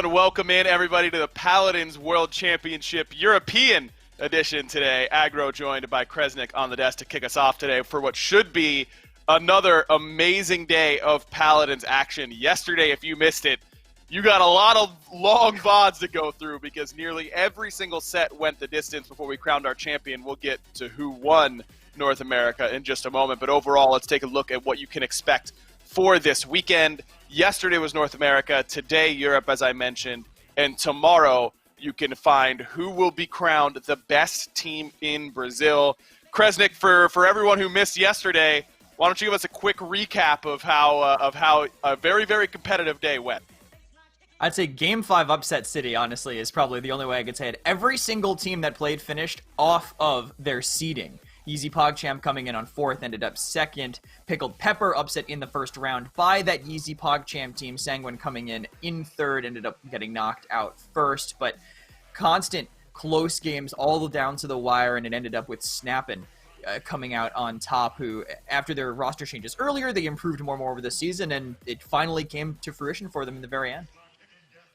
and welcome in everybody to the Paladins World Championship European edition today. Agro joined by Kresnik on the desk to kick us off today for what should be another amazing day of Paladins action. Yesterday, if you missed it, you got a lot of long VODs to go through because nearly every single set went the distance before we crowned our champion. We'll get to who won North America in just a moment, but overall, let's take a look at what you can expect for this weekend. Yesterday was North America, today Europe, as I mentioned, and tomorrow you can find who will be crowned the best team in Brazil. Kresnik, for everyone who missed yesterday, why don't you give us a quick recap of how a very, very competitive day went? I'd say Game 5 upset city, honestly, is probably the only way I could say it. Every single team that played finished off of their seeding. Yeezy PogChamp coming in on 4th, ended up 2nd. Pickled Pepper upset in the first round by that Yeezy PogChamp team. Sanguine coming in 3rd, ended up getting knocked out 1st. But constant close games all down to the wire, and it ended up with Snappin' coming out on top, who, after their roster changes earlier, they improved more and more over the season, and it finally came to fruition for them in the very end.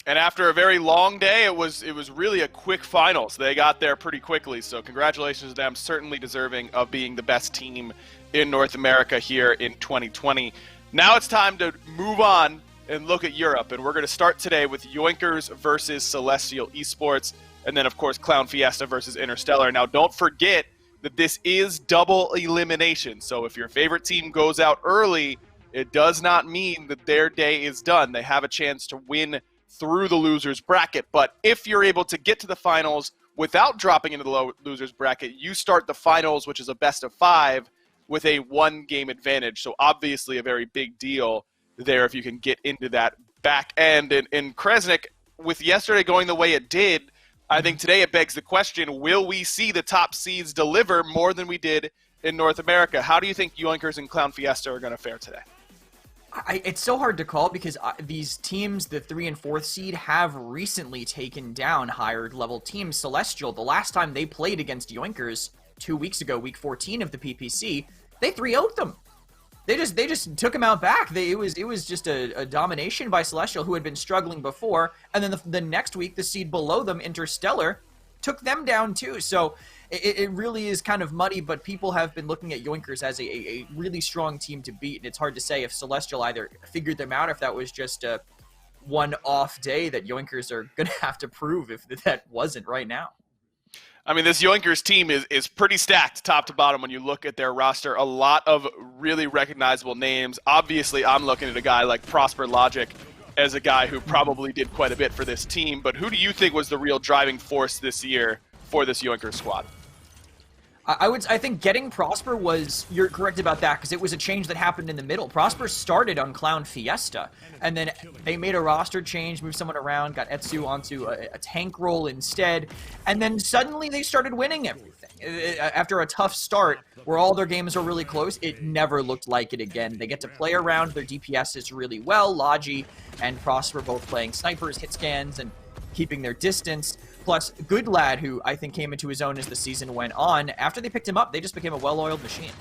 And after a very long day, it was really a quick finals. They got there pretty quickly, so congratulations to them. Certainly deserving of being the best team in North America here in 2020. Now it's time to move on and look at Europe, and we're going to start today with Yoinkers versus Celestial Esports, and then, of course, Clown Fiesta versus Interstellar. Now, don't forget that this is double elimination, so if your favorite team goes out early, it does not mean that their day is done. They have a chance to win through the loser's bracket, but if you're able to get to the finals without dropping into the loser's bracket, you start the finals, which is a best of 5, with a 1-game advantage. So obviously a very big deal there if you can get into that back end. And Kresnik, with yesterday going the way it did, I think today it begs the question, will we see the top seeds deliver more than we did in North America? How do you think Yoinkers and Clown Fiesta are going to fare today? It's so hard to call because these teams, the 3 and 4th seed, have recently taken down higher level teams. Celestial, the last time they played against Yoinkers 2 weeks ago, week 14 of the PPC, they 3-0'd them. They just took them out back. It was just a domination by Celestial, who had been struggling before, and then the next week, the seed below them, Interstellar, took them down too. So it really is kind of muddy, but people have been looking at Yoinkers as a really strong team to beat, and it's hard to say if Celestial either figured them out, if that was just a one-off day that Yoinkers are going to have to prove if that wasn't right now. I mean, this Yoinkers team is pretty stacked top to bottom when you look at their roster. A lot of really recognizable names. Obviously, I'm looking at a guy like Prosper Logic as a guy who probably did quite a bit for this team, but who do you think was the real driving force this year for this Yoinkers squad? I think getting Prosper was, you're correct about that, because it was a change that happened in the middle. Prosper started on Clown Fiesta, and then they made a roster change, moved someone around, got Etsu onto a tank role instead, and then suddenly they started winning everything. After a tough start, where all their games were really close, it never looked like it again. They get to play around their DPSs really well. Logi and Prosper both playing snipers, hit scans, and keeping their distance. Plus, Good Lad, who I think came into his own as the season went on, after they picked him up, they just became a well-oiled machine.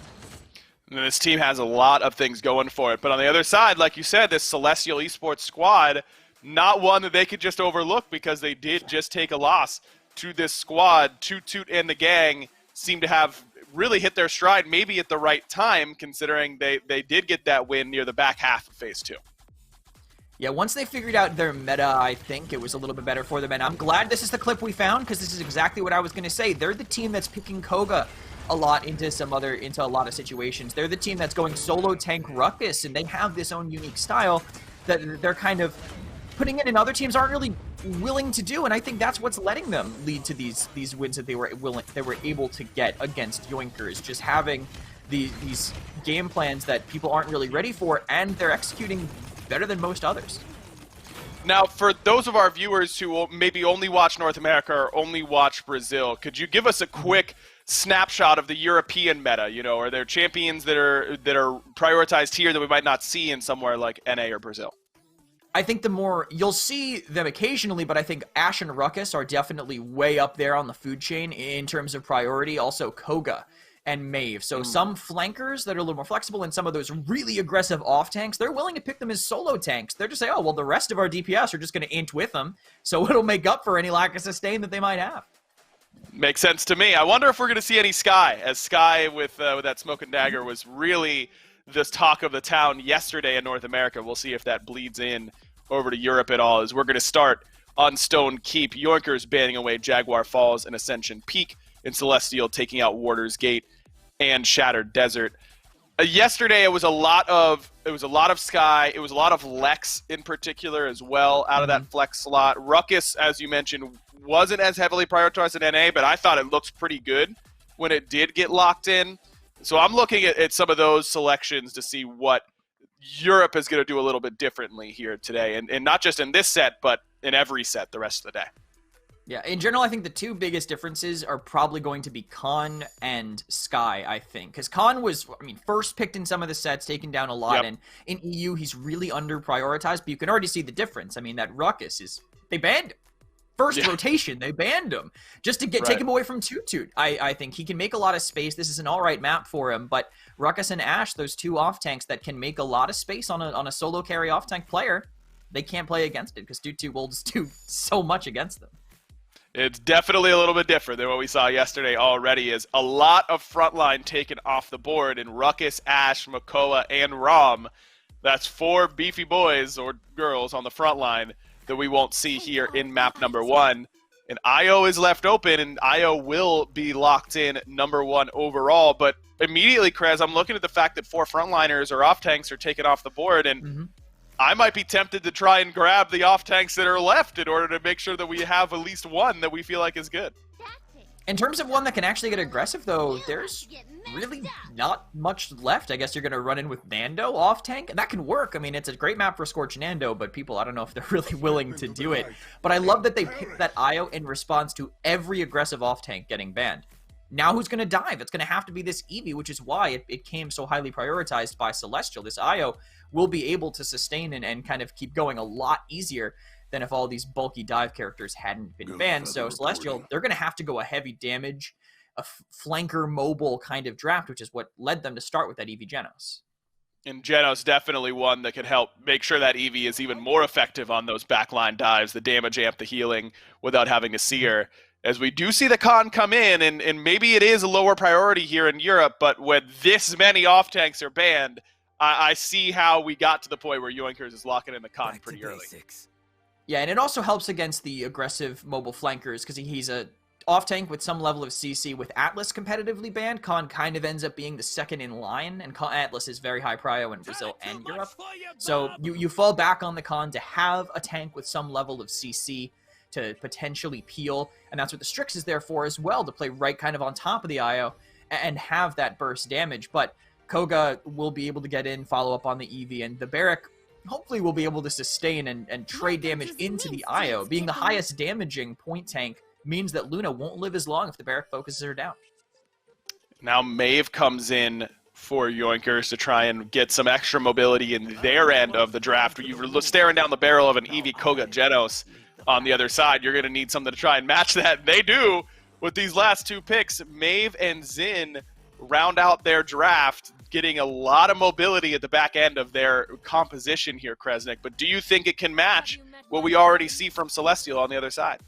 And this team has a lot of things going for it. But on the other side, like you said, this Celestial Esports squad, not one that they could just overlook because they did just take a loss to this squad. Toot and the gang seem to have really hit their stride maybe at the right time, considering they did get that win near the back half of Phase 2. Yeah, once they figured out their meta, I think it was a little bit better for them, and I'm glad this is the clip we found, because this is exactly what I was going to say. They're the team that's picking Koga a lot into a lot of situations. They're the team that's going solo tank Ruckus, and they have this own unique style that they're kind of putting in, and other teams aren't really willing to do, and I think that's what's letting them lead to these wins that they were able to get against Yoinkers, just having these game plans that people aren't really ready for, and they're executing better than most others. Now, for those of our viewers who maybe only watch North America or only watch Brazil, could you give us a quick snapshot of the European meta? You know, are there champions that are prioritized here that we might not see in somewhere like NA or Brazil? I think you'll see them occasionally, but I think Ash and Ruckus are definitely way up there on the food chain in terms of priority. Also, Koga and Maeve. So some flankers that are a little more flexible and some of those really aggressive off tanks, they're willing to pick them as solo tanks. They're just say, oh, well, the rest of our DPS are just going to int with them, so it'll make up for any lack of sustain that they might have. Makes sense to me. I wonder if we're going to see any Sky, as Sky with that Smoke and Dagger was really the talk of the town yesterday in North America. We'll see if that bleeds in over to Europe at all, as we're going to start on Stone Keep. Yoinkers banning away Jaguar Falls and Ascension Peak, and Celestial taking out Warder's Gate and Shattered Desert. Yesterday it was a lot of Sky. It was a lot of Lex in particular as well out of that flex slot. Ruckus, as you mentioned, wasn't as heavily prioritized in NA, but I thought it looked pretty good when it did get locked in. So I'm looking at some of those selections to see what Europe is going to do a little bit differently here today, and not just in this set, but in every set the rest of the day. Yeah, in general, I think the two biggest differences are probably going to be Khan and Sky, I think. Because Khan was, first picked in some of the sets, taken down a lot, and in EU, he's really under-prioritized, but you can already see the difference. I mean, that Ruckus is, they banned him. First rotation, they banned him. Just to take him away from Toot Toot. I think he can make a lot of space. This is an alright map for him, but Ruckus and Ashe, those two off-tanks that can make a lot of space on a solo carry off-tank player, they can't play against it, because Toot Toot will just do so much against them. It's definitely a little bit different than what we saw yesterday already, is a lot of frontline taken off the board in Ruckus, Ashe, Makoa, and Rom. That's 4 beefy boys or girls on the front line that we won't see here in map number 1. And IO is left open, and IO will be locked in number 1 overall. But immediately, Krez, I'm looking at the fact that 4 frontliners or off-tanks are taken off the board, and I might be tempted to try and grab the off-tanks that are left in order to make sure that we have at least one that we feel like is good. In terms of one that can actually get aggressive, though, there's really not much left. I guess you're going to run in with Nando off-tank, and that can work. I mean, it's a great map for Scorch Nando, but people, I don't know if they're really willing to do it. But I love that they picked that IO in response to every aggressive off-tank getting banned. Now who's going to dive? It's going to have to be this Eevee, which is why it came so highly prioritized by Celestial. This IO will be able to sustain and kind of keep going a lot easier than if all these bulky dive characters hadn't been banned. So Celestial, they're going to have to go a heavy damage, a flanker mobile kind of draft, which is what led them to start with that Eevee Genos. And Genos definitely one that could help make sure that Eevee is even more effective on those backline dives, the damage amp, the healing, without having to see her. As we do see the Khan come in, and maybe it is a lower priority here in Europe, but when this many off-tanks are banned, I see how we got to the point where Yoinkers is locking in the Khan pretty early. Yeah, and it also helps against the aggressive mobile flankers, because he's a off-tank with some level of CC. With Atlas competitively banned, Khan kind of ends up being the second in line, and Atlas is very high prio in Brazil and Europe. So you fall back on the Khan to have a tank with some level of CC to potentially peel, and that's what the Strix is there for as well, to play right kind of on top of the IO and have that burst damage. But Koga will be able to get in, follow up on the Eevee, and the Barrack hopefully will be able to sustain and trade damage into the IO. Being the highest damaging point tank means that Luna won't live as long if the Barrack focuses her down. Now Maeve comes in for Yoinkers to try and get some extra mobility in their end of the draft. You're staring down the barrel of an Eevee Koga Genos on the other side. You're going to need something to try and match that. They do with these last 2 picks. Maeve and Xin round out their draft, getting a lot of mobility at the back end of their composition here, Kresnik. But do you think it can match what we already see from Celestial on the other side?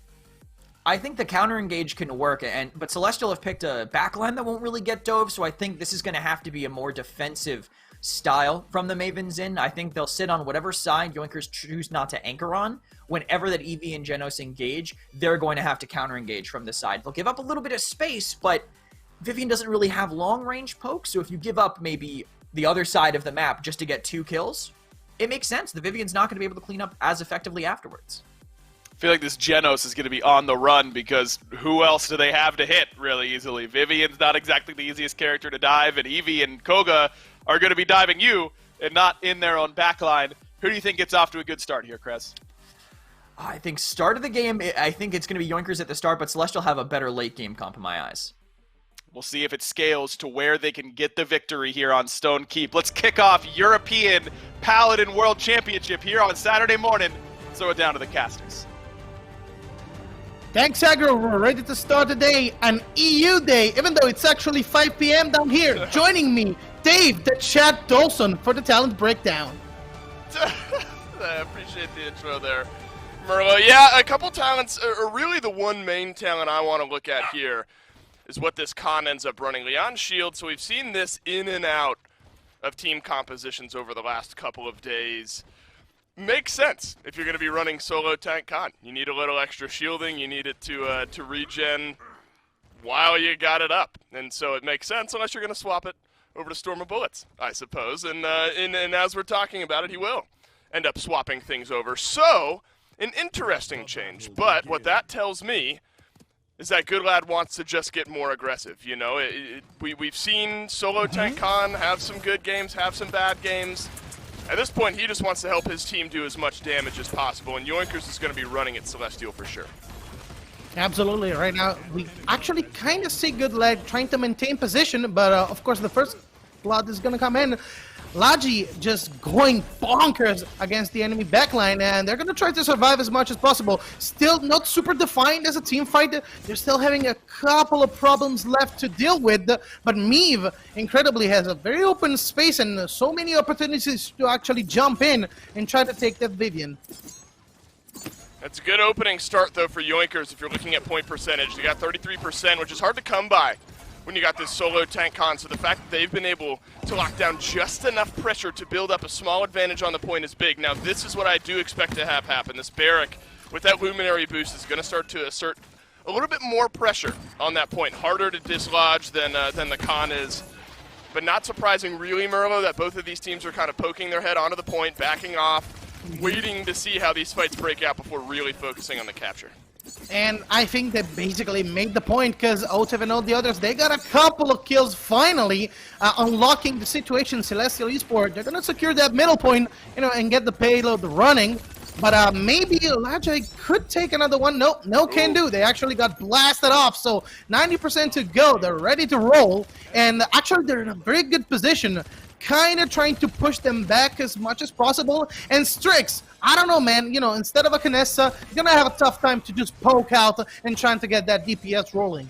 I think the counter engage can work, but Celestial have picked a backline that won't really get dove, so I think this is going to have to be a more defensive style from the Maven Xin. I think they'll sit on whatever side Yoinkers choose not to anchor on. Whenever that Eevee and Genos engage, they're going to have to counter engage from the side. They'll give up a little bit of space, but Vivian doesn't really have long-range pokes, so if you give up maybe the other side of the map just to get 2 kills, it makes sense. The Vivian's not going to be able to clean up as effectively afterwards. I feel like this Genos is going to be on the run, because who else do they have to hit really easily? Vivian's not exactly the easiest character to dive, and Eevee and Koga are going to be diving you and not in their own backline. Who do you think gets off to a good start here, Krez? I think start of the game, I think it's going to be Yoinkers at the start, but Celestial have a better late game comp in my eyes. We'll see if it scales to where they can get the victory here on Stone Keep. Let's kick off European Paladin World Championship here on Saturday morning. Throw it down to the casters. Thanks, Agro. We're ready to start the day, an EU day, even though it's actually 5 p.m. down here. Joining me, Dave, the chat Dawson, for the talent breakdown. I appreciate the intro there, Merlo. Yeah, a couple talents, or really the one main talent I want to look at here is what this con ends up running. Leon Shield, so we've seen this in and out of team compositions over the last couple of days. Makes sense if you're going to be running solo tank con. You need a little extra shielding. You need it to regen while you got it up. And so it makes sense unless you're going to swap it over to Storm of Bullets, I suppose. And as we're talking about it, he will end up swapping things over. So, an interesting change. But what that tells me is that Good Lad wants to just get more aggressive. You know, we've seen solo tank con have some good games, have some bad games. At this point, he just wants to help his team do as much damage as possible, and Yoinkers is going to be running at Celestial for sure. Absolutely. Right now, we actually kind of see Good Lad trying to maintain position, but of course, the first blood is going to come in. Laji just going bonkers against the enemy backline, and they're going to try to survive as much as possible. Still not super defined as a team fight. They're still having a couple of problems left to deal with, but Meave, incredibly, has a very open space and so many opportunities to actually jump in and try to take that Vivian. That's a good opening start, though, for Yoinkers if you're looking at point percentage. They got 33%, which is hard to come by when you got this solo tank con, so the fact that they've been able to lock down just enough pressure to build up a small advantage on the point is big. Now, this is what I do expect to have happen. This Barrack, with that Luminary boost, is going to start to assert a little bit more pressure on that point. Harder to dislodge than the con is. But not surprising, really, Merlo, that both of these teams are kind of poking their head onto the point, backing off, waiting to see how these fights break out before really focusing on the capture. And I think they basically made the point, because Otev and all the others, they got a couple of kills finally, unlocking the situation. Celestial Esports, they're going to secure that middle point, you know, and get the payload running. But maybe Lajay could take another one. No can do. They actually got blasted off, so 90% to go. They're ready to roll, and actually they're in a very good position, kind of trying to push them back as much as possible. And Strix, I don't know, man, you know, instead of a Canessa, you're gonna have a tough time to just poke out and trying to get that DPS rolling.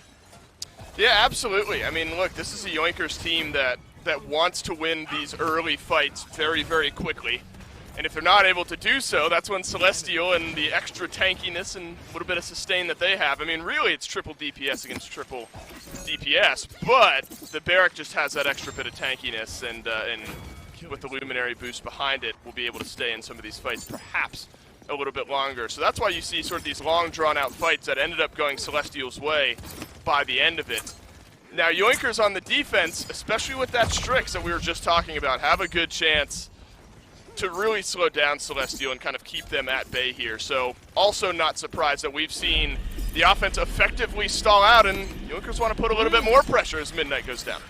Yeah, absolutely. I mean, look, this is a Yoinkers team that wants to win these early fights very, very quickly. And if they're not able to do so, that's when Celestial and the extra tankiness and a little bit of sustain that they have. I mean, really, it's triple DPS against triple DPS, but the Barrack just has that extra bit of tankiness, and with the Luminary boost behind it, we'll be able to stay in some of these fights perhaps a little bit longer. So that's why you see sort of these long, drawn-out fights that ended up going Celestial's way by the end of it. Now, Yoinkers on the defense, especially with that Strix that we were just talking about, have a good chance to really slow down Celestial and kind of keep them at bay here. So also not surprised that we've seen the offense effectively stall out, and Yoinkers want to put a little bit more pressure as Midnight goes down.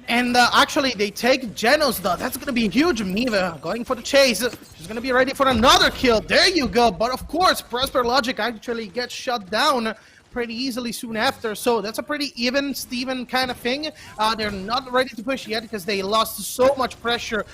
And actually, they take Genos, though. That's going to be huge. Miva going for the chase. She's going to be ready for another kill. There you go. But of course, Prosper Logic actually gets shut down pretty easily soon after. So that's a pretty even Steven kind of thing. They're not ready to push yet because they lost so much pressure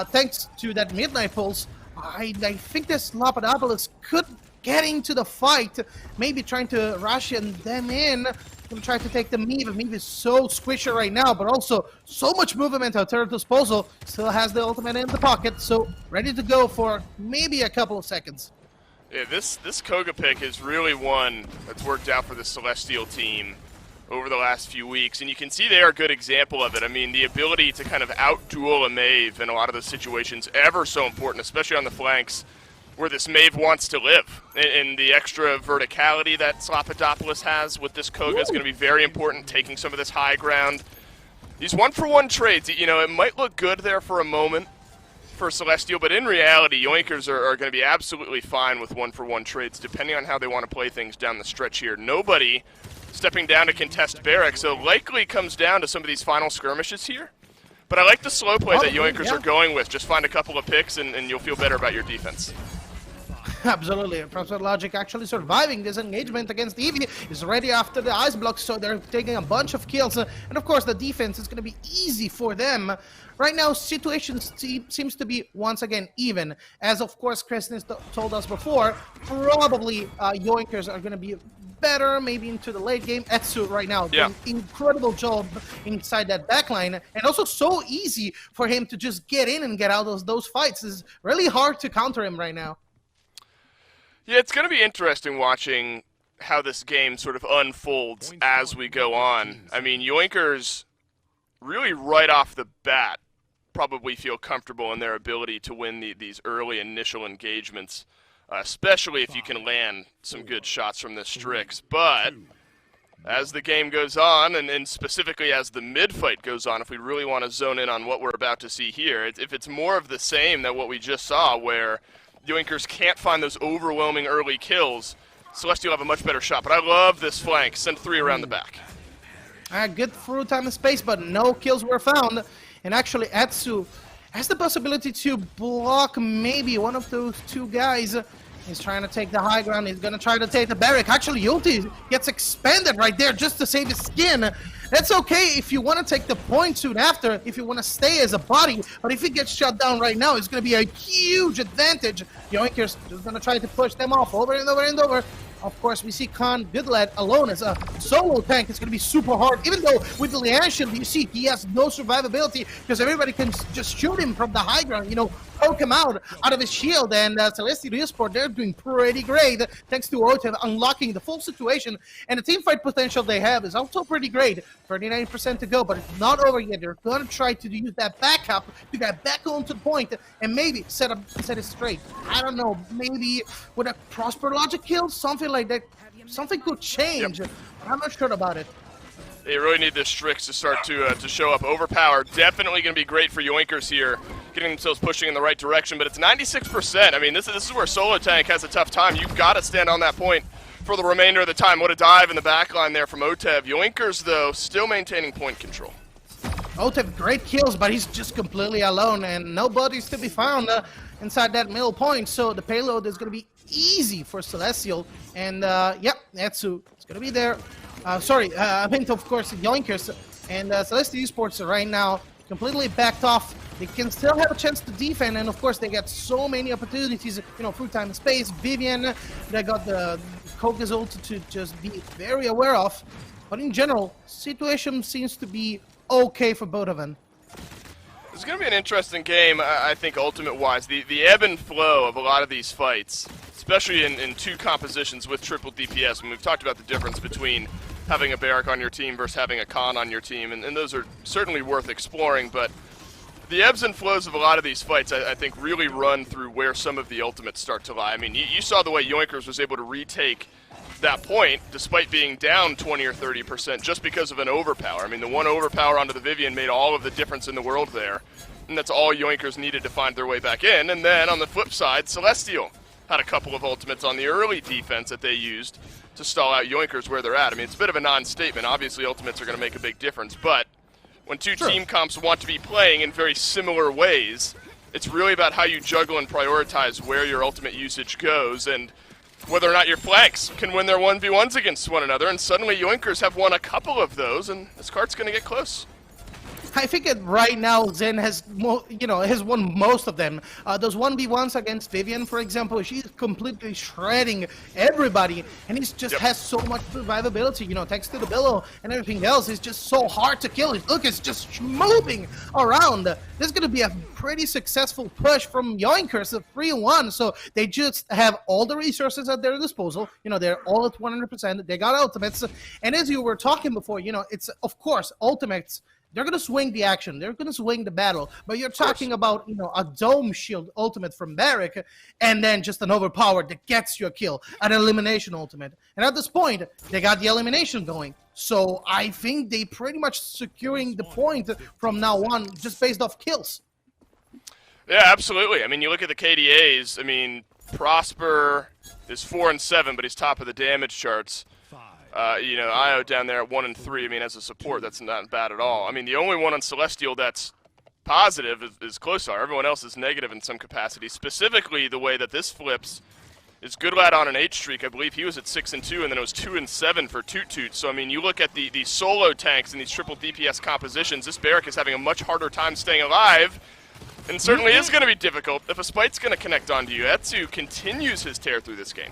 thanks to that Midnight Pulse. I think this Lapidopolis could get into the fight, maybe trying to rush them in. Gonna try to take the Meave. Meave is so squishy right now, but also so much movement at her disposal. Still has the ultimate in the pocket, so ready to go for maybe a couple of seconds. Yeah, this Koga pick is really one that's worked out for the Celestial team over the last few weeks, and you can see they are a good example of it. I mean, the ability to kind of out-duel a Maeve in a lot of those situations, ever so important, especially on the flanks, where this Maeve wants to live. And the extra verticality that Slapidopoulos has with this Koga is going to be very important, taking some of this high ground. These one-for-one trades, you know, it might look good there for a moment for Celestial, but in reality, Yoinkers are going to be absolutely fine with one-for-one trades, depending on how they want to play things down the stretch here. Nobody stepping down to contest Barrack, so likely comes down to some of these final skirmishes here. But I like the slow play that Yoinkers are going with. Just find a couple of picks and you'll feel better about your defense. Absolutely. Prosper Logic actually surviving this engagement against Eevee is ready after the ice block, so they're taking a bunch of kills. And of course, the defense is going to be easy for them. Right now, situation seems to be once again even. As of course, Kristen told us before, probably Yoinkers are going to be better maybe into the late game. Etsu right now doing incredible job inside that backline, and also so easy for him to just get in and get out of those fights. It's really hard to counter him right now. Yeah, it's going to be interesting watching how this game sort of unfolds as we go on. I mean, Yoinkers really right off the bat probably feel comfortable in their ability to win these early initial engagements, especially if you can land some good shots from the Strix. But as the game goes on, and specifically as the mid-fight goes on, if we really want to zone in on what we're about to see here, if it's more of the same than what we just saw, where Yoinkers can't find those overwhelming early kills, Selestial have a much better shot. But I love this flank. Send 3 around the back. Good through time and space, but no kills were found. And actually, Etsu has the possibility to block maybe one of those 2 guys. He's trying to take the high ground. He's going to try to take the barrack. Actually, ulti gets expanded right there just to save his skin. That's okay if you want to take the point soon after, if you want to stay as a body. But if he gets shut down right now, it's going to be a huge advantage. Yoinkers just going to try to push them off over and over and over. Of course, we see Khan Goodlad alone as a solo tank. It's going to be super hard, even though with the Lian Shield, you see he has no survivability because everybody can just shoot him from the high ground, you know, poke him out of his shield. And Selestial Esports, they're doing pretty great thanks to Otev unlocking the full situation. And the team fight potential they have is also pretty great. 39% to go, but it's not over yet. They're going to try to use that backup to get back onto the point and maybe set it straight. I don't know, maybe with a Prosper Logic kill, something like that, something could change. Yep. I'm not sure about it. They really need the Strix to start to show up. Overpower, definitely going to be great for Yoinkers here, getting themselves pushing in the right direction, but it's 96%. I mean, this is where Solo Tank has a tough time. You've got to stand on that point for the remainder of the time. What a dive in the back line there from Otev. Yoinkers, though, still maintaining point control. Otev, great kills, but he's just completely alone, and nobody's to be found inside that middle point, so the payload is going to be easy for Selestial, and yep, Etsu is going to be there. I meant, of course, Yoinkers, and Selestial Esports right now completely backed off. They can still have a chance to defend, and of course they get so many opportunities, you know, through time and space. Vivian, they got the Koga's ult to just be very aware of, but in general, situation seems to be okay for both of them. It's going to be an interesting game, I think, ultimate-wise. The ebb and flow of a lot of these fights, especially in 2 compositions with triple DPS, and we've talked about the difference between having a Barrack on your team versus having a Khan on your team, and those are certainly worth exploring, but the ebbs and flows of a lot of these fights, I think, really run through where some of the ultimates start to lie. I mean, you saw the way Yoinkers was able to retake that point despite being down 20 or 30% just because of an overpower. I mean, the one overpower onto the Vivian made all of the difference in the world there, and that's all Yoinkers needed to find their way back in. And then on the flip side, Selestial had a couple of ultimates on the early defense that they used to stall out Yoinkers where they're at. I mean, it's a bit of a non-statement. Obviously, ultimates are going to make a big difference, but when 2 team comps want to be playing in very similar ways, it's really about how you juggle and prioritize where your ultimate usage goes, and whether or not your flanks can win their 1v1s against one another. And suddenly Yoinkers have won a couple of those, and this card's going to get close. I think that right now Zen has, has won most of them. Those 1v1s against Vivian, for example, she's completely shredding everybody, and he just has so much survivability, thanks to the billow and everything else. It's just so hard to kill. Look, it's just moving around. This is going to be a pretty successful push from Yoinkers, a 3-1, so they just have all the resources at their disposal. They're all at 100%. They got ultimates, and as you wwere talking before, it's, of course, ultimates. They're going to swing the action. They're going to swing the battle. But you're talking about, a dome shield ultimate from Barrack and then just an overpower that gets you a kill, an elimination ultimate. And at this point, they got the elimination going. So I think they pretty much securing the point from now on just based off kills. Yeah, absolutely. I mean, you look at the KDAs. I mean, Prosper is 4-7, but he's top of the damage charts. Io down there at 1-3. I mean, as a support, that's not bad at all. I mean, the only one on Selestial that's positive is Closar. Everyone else is negative in some capacity. Specifically, the way that this flips is good lad on an 8 streak. I believe he was at 6-2, and then it was 2-7 for Toot Toot. So I mean, you look at the solo tanks and these triple DPS compositions. This Barrack is having a much harder time staying alive, and certainly is going to be difficult if a Spite's going to connect onto you. Etsu continues his tear through this game.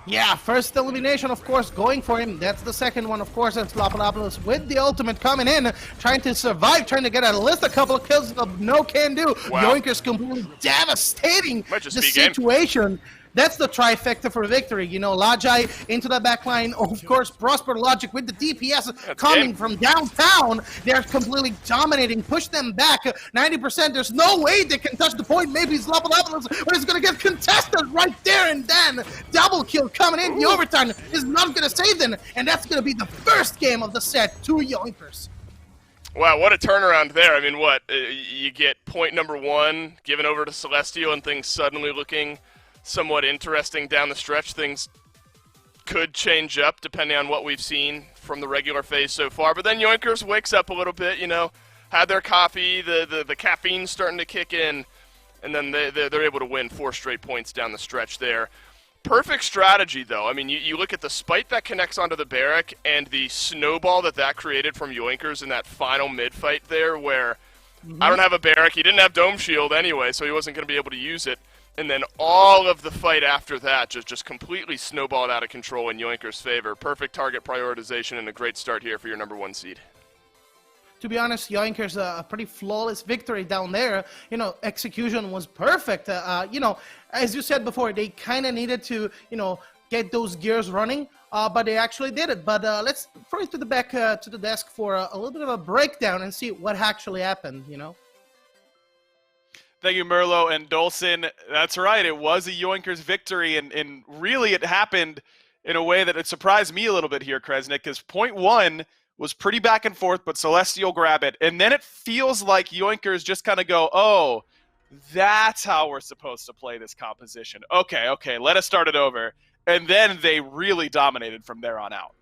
Yeah, first elimination, of course, going for him. That's the second one, of course, and Slapalopoulos with the ultimate coming in, trying to survive, trying to get at least a couple of kills, but no can do. Wow. Yoinkers completely devastating Might just the be game. situation. That's the trifecta for victory. You know, Lajai into the backline. Of course, Prosper Logic with the DPS coming game. from downtown. They're completely dominating. Push them back 90%. There's no way they can touch the point. Maybe it's Lapalopoulos, but it's going to get contested right there and then. Double kill coming in. The overtime is not going to save them. And that's going to be the first game of the set to Yoinkers. Wow, what a turnaround there. I mean, what? You get point number 1 given over to Celestial, and things suddenly looking somewhat interesting down the stretch. Things could change up depending on what we've seen from the regular phase so far. But then Yoinkers wakes up a little bit, you know, had their coffee, the caffeine's starting to kick in, and then they're able to win 4 straight points down the stretch there. Perfect strategy, though. I mean, you look at the Spite that connects onto the Barrack and the snowball that created from Yoinkers in that final mid-fight there where I don't have a Barrack, he didn't have Dome Shield anyway, so he wasn't going to be able to use it. And then all of the fight after that just completely snowballed out of control in Yoinkers' favor. Perfect target prioritization and a great start here for your number 1 seed. To be honest, Yoinkers a pretty flawless victory down there. You know, execution was perfect. You know, as you said before, they kind of needed to, you know, get those gears running, but they actually did it. But let's throw it to the back to the desk for a little bit of a breakdown and see what actually happened, you know. Thank you, Merlo and Dolson. That's right. It was a Yoinkers victory, and really it happened in a way that it surprised me a little bit here, Kresnik, because point 1 was pretty back and forth, but Celestial grab it. And then it feels like Yoinkers just kind of go, oh, that's how we're supposed to play this composition. Okay, let us start it over. And then they really dominated from there on out.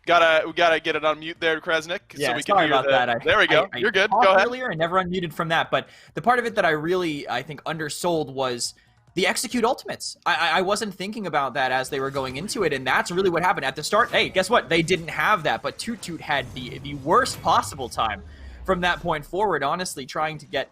We gotta get it on mute there, Kresnik. Yeah, so we sorry can hear about that. There we go. You're good. Go ahead. Earlier, I never unmuted from that, but the part of it that I think undersold was the execute ultimates. I wasn't thinking about that as they were going into it, and that's really what happened at the start. Hey, guess what? They didn't have that, but Toot Toot had the worst possible time from that point forward. Honestly, trying to get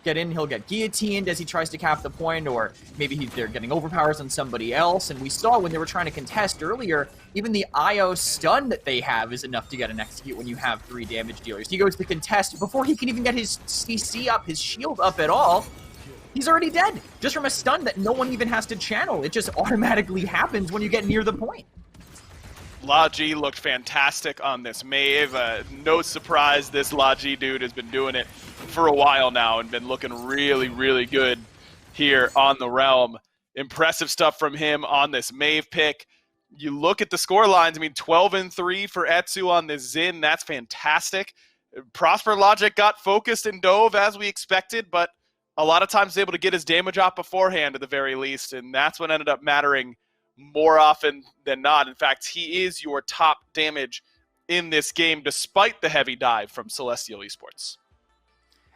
in, he'll get guillotined as he tries to cap the point, or maybe they're getting overpowers on somebody else. And we saw when they were trying to contest earlier, even the IO stun that they have is enough to get an execute when you have 3 damage dealers. He goes to contest before he can even get his CC up, his shield up at all. He's already dead, just from a stun that no one even has to channel. It just automatically happens when you get near the point. Laji looked fantastic on this Maeve. No surprise, this Laji dude has been doing it for a while now and been looking really, really good here on the Realm. Impressive stuff from him on this Maeve pick. You look at the score lines, I mean, 12-3 for Etsu on this Xin. That's fantastic. Prosper Logic got focused and dove as we expected, but a lot of times able to get his damage off beforehand at the very least, and that's what ended up mattering more often than not. In fact, he is your top damage in this game, despite the heavy dive from Celestial Esports.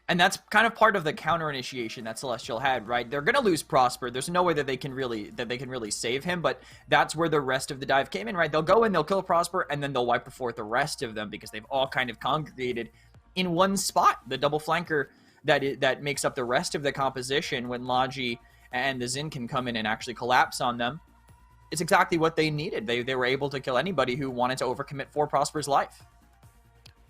And that's kind of part of the counter initiation that Celestial had, right? They're gonna lose Prosper. There's no way that they can really save him, but that's where the rest of the dive came in, right? They'll go in, they'll kill Prosper, and then they'll wipe before the rest of them because they've all kind of congregated in one spot. The double flanker that makes up the rest of the composition when Logi and the Xin can come in and actually collapse on them. It's exactly what they needed. They were able to kill anybody who wanted to overcommit for Prosper's life.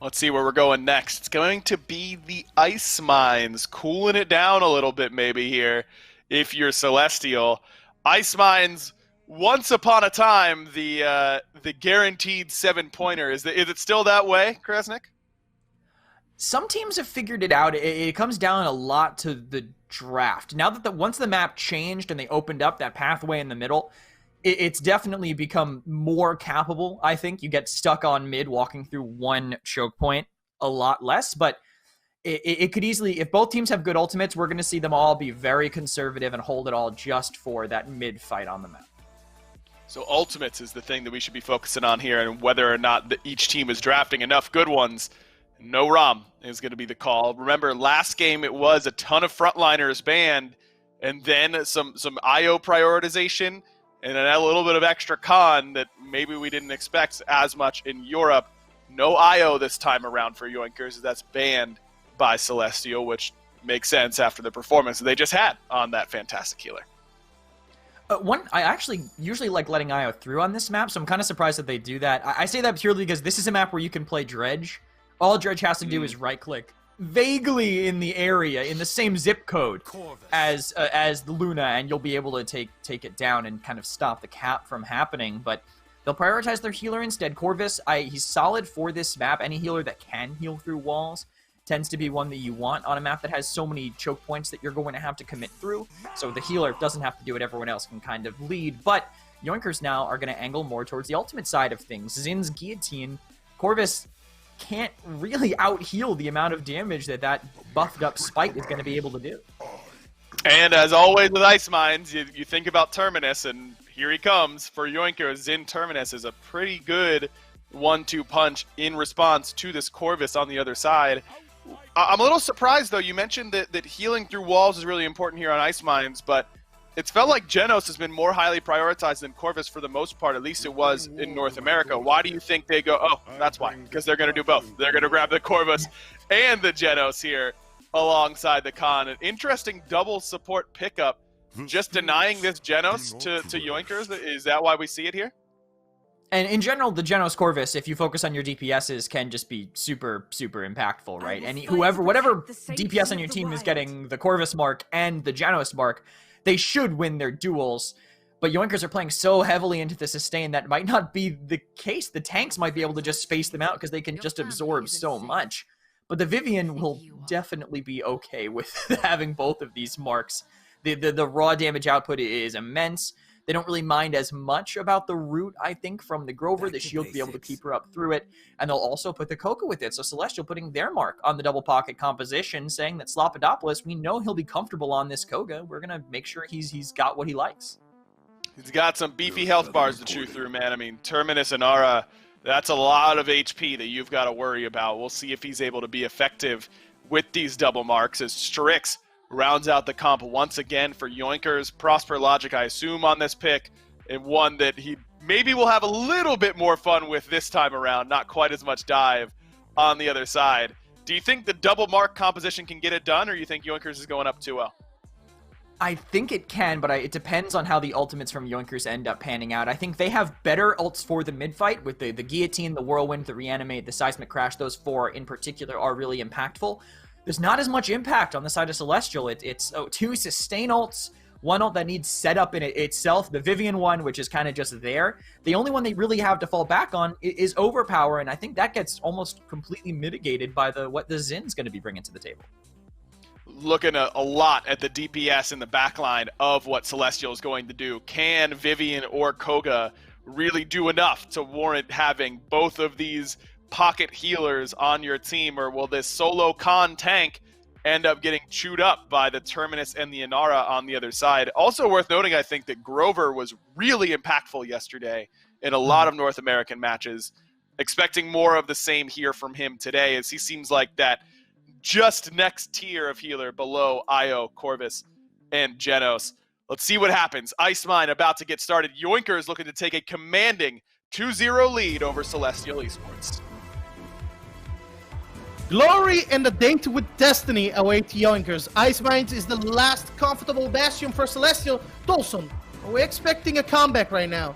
Let's see where we're going next. It's going to be the Ice Mines, cooling it down a little bit maybe here if you're Celestial. Ice Mines, once upon a time, the guaranteed 7-pointer. Is it still that way, Kresnik? Some teams have figured it out. It comes down a lot to the draft. Now that once the map changed and they opened up that pathway in the middle, it's definitely become more capable, I think. You get stuck on mid walking through one choke point a lot less, but it could easily, if both teams have good ultimates, we're going to see them all be very conservative and hold it all just for that mid fight on the map. So ultimates is the thing that we should be focusing on here, and whether or not each team is drafting enough good ones. No Rom is going to be the call. Remember, last game it was a ton of frontliners banned, and then some IO prioritization, and then a little bit of extra con that maybe we didn't expect as much in Europe. No IO this time around for Yoinkers. That's banned by Celestial, which makes sense after the performance they just had on that fantastic healer. I actually usually like letting IO through on this map, so I'm kind of surprised that they do that. I say that purely because this is a map where you can play Dredge. All Dredge has to do is right-click vaguely in the area, in the same zip code as the Luna, and you'll be able to take it down and kind of stop the cap from happening. But they'll prioritize their healer instead. Corvus, he's solid for this map. Any healer that can heal through walls tends to be one that you want on a map that has so many choke points that you're going to have to commit through. So the healer doesn't have to do it, everyone else can kind of lead. But Yoinkers now are going to angle more towards the ultimate side of things. Zin's Guillotine, Corvus can't really out-heal the amount of damage that buffed up Spite is going to be able to do. And as always with Ice Mines, you think about Terminus, and here he comes for Yoinkers. Zin Terminus is a pretty good 1-2 punch in response to this Corvus on the other side. I'm a little surprised, though. You mentioned that healing through walls is really important here on Ice Mines, but it's felt like Genos has been more highly prioritized than Corvus for the most part. At least it was in North America. Why do you think they go, oh, that's why, because they're going to do both. They're going to grab the Corvus and the Genos here alongside the Khan. An interesting double support pickup, just denying this Genos to Yoinkers. Is that why we see it here? And in general, the Genos Corvus, if you focus on your DPSs, can just be super, super impactful, right? And whatever DPS on your team is getting the Corvus mark and the Genos mark, they should win their duels. But Yoinkers are playing so heavily into the sustain that might not be the case. The tanks might be able to just space them out because they can just absorb so much. But the Vivian will definitely be okay with having both of these marks. The raw damage output is immense. They don't really mind as much about the root, I think, from the Grover. The shield will be able to keep her up through it. And they'll also put the Coca with it. So Celestial putting their mark on the double pocket composition, saying that Slopodopolis, we know he'll be comfortable on this Koga. We're going to make sure he's got what he likes. He's got some beefy health bars to chew through, man. I mean, Terminus and Ara, that's a lot of HP that you've got to worry about. We'll see if he's able to be effective with these double marks as Strix rounds out the comp once again for Yoinkers. Prosper Logic, I assume, on this pick, and one that he maybe will have a little bit more fun with this time around, not quite as much dive on the other side. Do you think the double mark composition can get it done, or you think Yoinkers is going up too well? I think it can, but it depends on how the ultimates from Yoinkers end up panning out. I think they have better ults for the mid-fight with the Guillotine, the Whirlwind, the Reanimate, the Seismic Crash. Those four in particular are really impactful. There's not as much impact on the side of Celestial. It's two sustain ults, one ult that needs setup in itself, the Vivian one, which is kind of just there. The only one they really have to fall back on is Overpower, and I think that gets almost completely mitigated by what the Zin's going to be bringing to the table. Looking a lot at the DPS in the backline of what Celestial is going to do. Can Vivian or Koga really do enough to warrant having both of these pocket healers on your team, or will this solo Khan tank end up getting chewed up by the Terminus and the Inara on the other side? Also worth noting, I think, that Grover was really impactful yesterday in a lot of North American matches. Expecting more of the same here from him today, as he seems like that just next tier of healer below Io, Corvus, and Genos. Let's see what happens. Ice Mine about to get started. Yoinkers looking to take a commanding 2-0 lead over Celestial Esports. Glory and the date with destiny await Yoinkers. Ice Mines is the last comfortable bastion for Celestial. Dolson, are we expecting a comeback right now?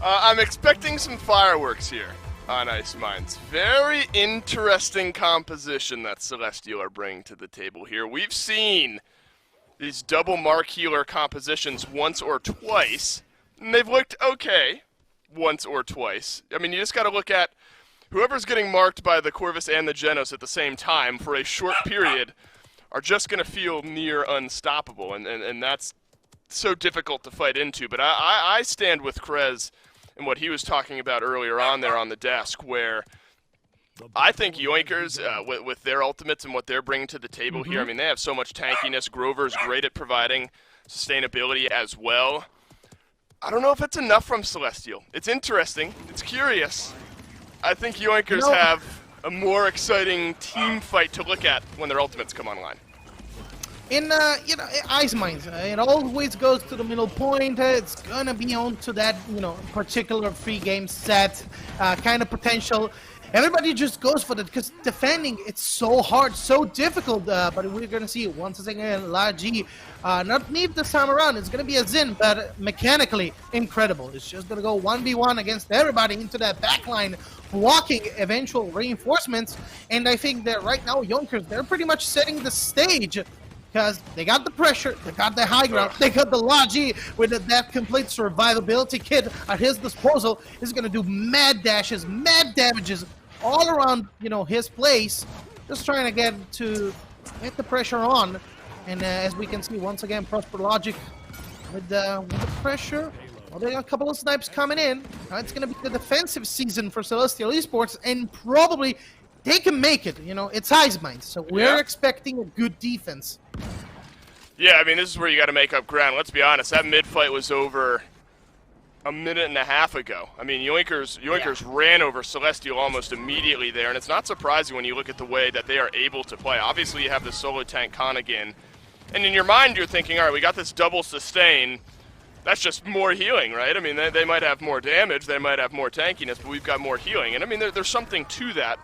I'm expecting some fireworks here on Ice Mines. Very interesting composition that Celestial are bringing to the table here. We've seen these double mark healer compositions once or twice, and they've looked okay once or twice. I mean, you just got to look at whoever's getting marked by the Corvus and the Genos at the same time for a short period are just going to feel near unstoppable, and that's so difficult to fight into. But I stand with Krez and what he was talking about earlier on there on the desk, where I think Yoinkers, with their ultimates and what they're bringing to the table here, I mean, they have so much tankiness. Grover's great at providing sustainability as well. I don't know if it's enough from Celestial. It's interesting. It's curious. I think Yoinkers have a more exciting team fight to look at when their ultimates come online. In Ice Mines, it always goes to the middle point. It's gonna be on to that particular free game set kind of potential. Everybody just goes for that because defending it's so hard, so difficult. But we're gonna see once again Laji not need this time around. It's gonna be a Zin, but mechanically incredible. It's just gonna go 1v1 against everybody into that backline, blocking eventual reinforcements. And I think that right now Yoinkers, they're pretty much setting the stage. Because they got the pressure, they got the high ground, they got the Laji with that complete survivability kit at his disposal. He's going to do mad dashes, mad damages all around, his place. Just trying to get the pressure on. And as we can see, once again, Prosper Logic with the pressure. Well, they got a couple of snipes coming in. Now it's going to be the defensive season for Celestial Esports, and probably they can make it. It's Ice Mines, so we're expecting a good defense. Yeah, I mean, this is where you got to make up ground. Let's be honest, that mid-fight was over a minute and a half ago. I mean, Yoinkers ran over Celestial almost immediately there, and it's not surprising when you look at the way that they are able to play. Obviously, you have the solo tank Konigan, and in your mind, you're thinking, all right, we got this double sustain. That's just more healing, right? I mean, they might have more damage, they might have more tankiness, but we've got more healing. And I mean, there's something to that.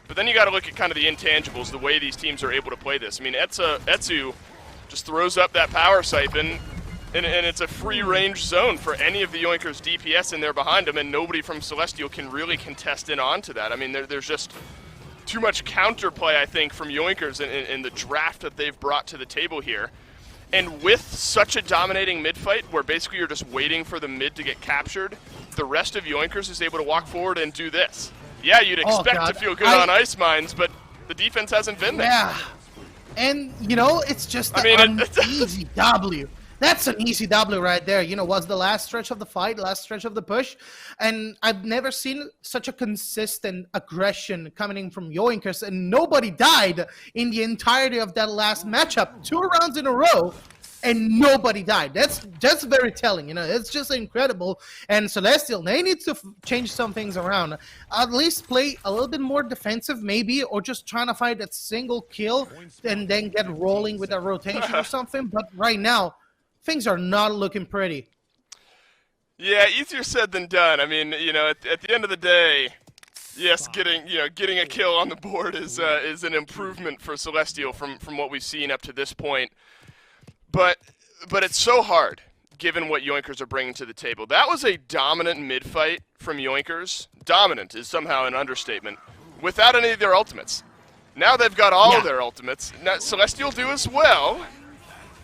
But then you got to look at kind of the intangibles, the way these teams are able to play this. I mean, Etsu just throws up that power siphon, and it's a free-range zone for any of the Yoinkers DPS in there behind them, and nobody from Celestial can really contest in onto that. I mean, there's just too much counterplay, I think, from Yoinkers in the draft that they've brought to the table here. And with such a dominating mid-fight, where basically you're just waiting for the mid to get captured, the rest of Yoinkers is able to walk forward and do this. Yeah, you'd expect to feel good on Ice Mines, but the defense hasn't been there. Yeah. And, it's just an easy W. That's an easy W right there. Was the last stretch of the fight, last stretch of the push. And I've never seen such a consistent aggression coming in from Yoinkers, and nobody died in the entirety of that last matchup. 2 rounds in a row. And nobody died. That's very telling, It's just incredible. And Celestial, they need to change some things around. At least play a little bit more defensive, maybe, or just trying to find that single kill and then get rolling with a rotation or something. But right now, things are not looking pretty. Yeah, easier said than done. I mean, at the end of the day, yes, getting a kill on the board is an improvement for Celestial from what we've seen up to this point. But it's so hard, given what Yoinkers are bringing to the table. That was a dominant mid-fight from Yoinkers. Dominant is somehow an understatement, without any of their ultimates. Now they've got all of their ultimates. Now, Celestial do as well,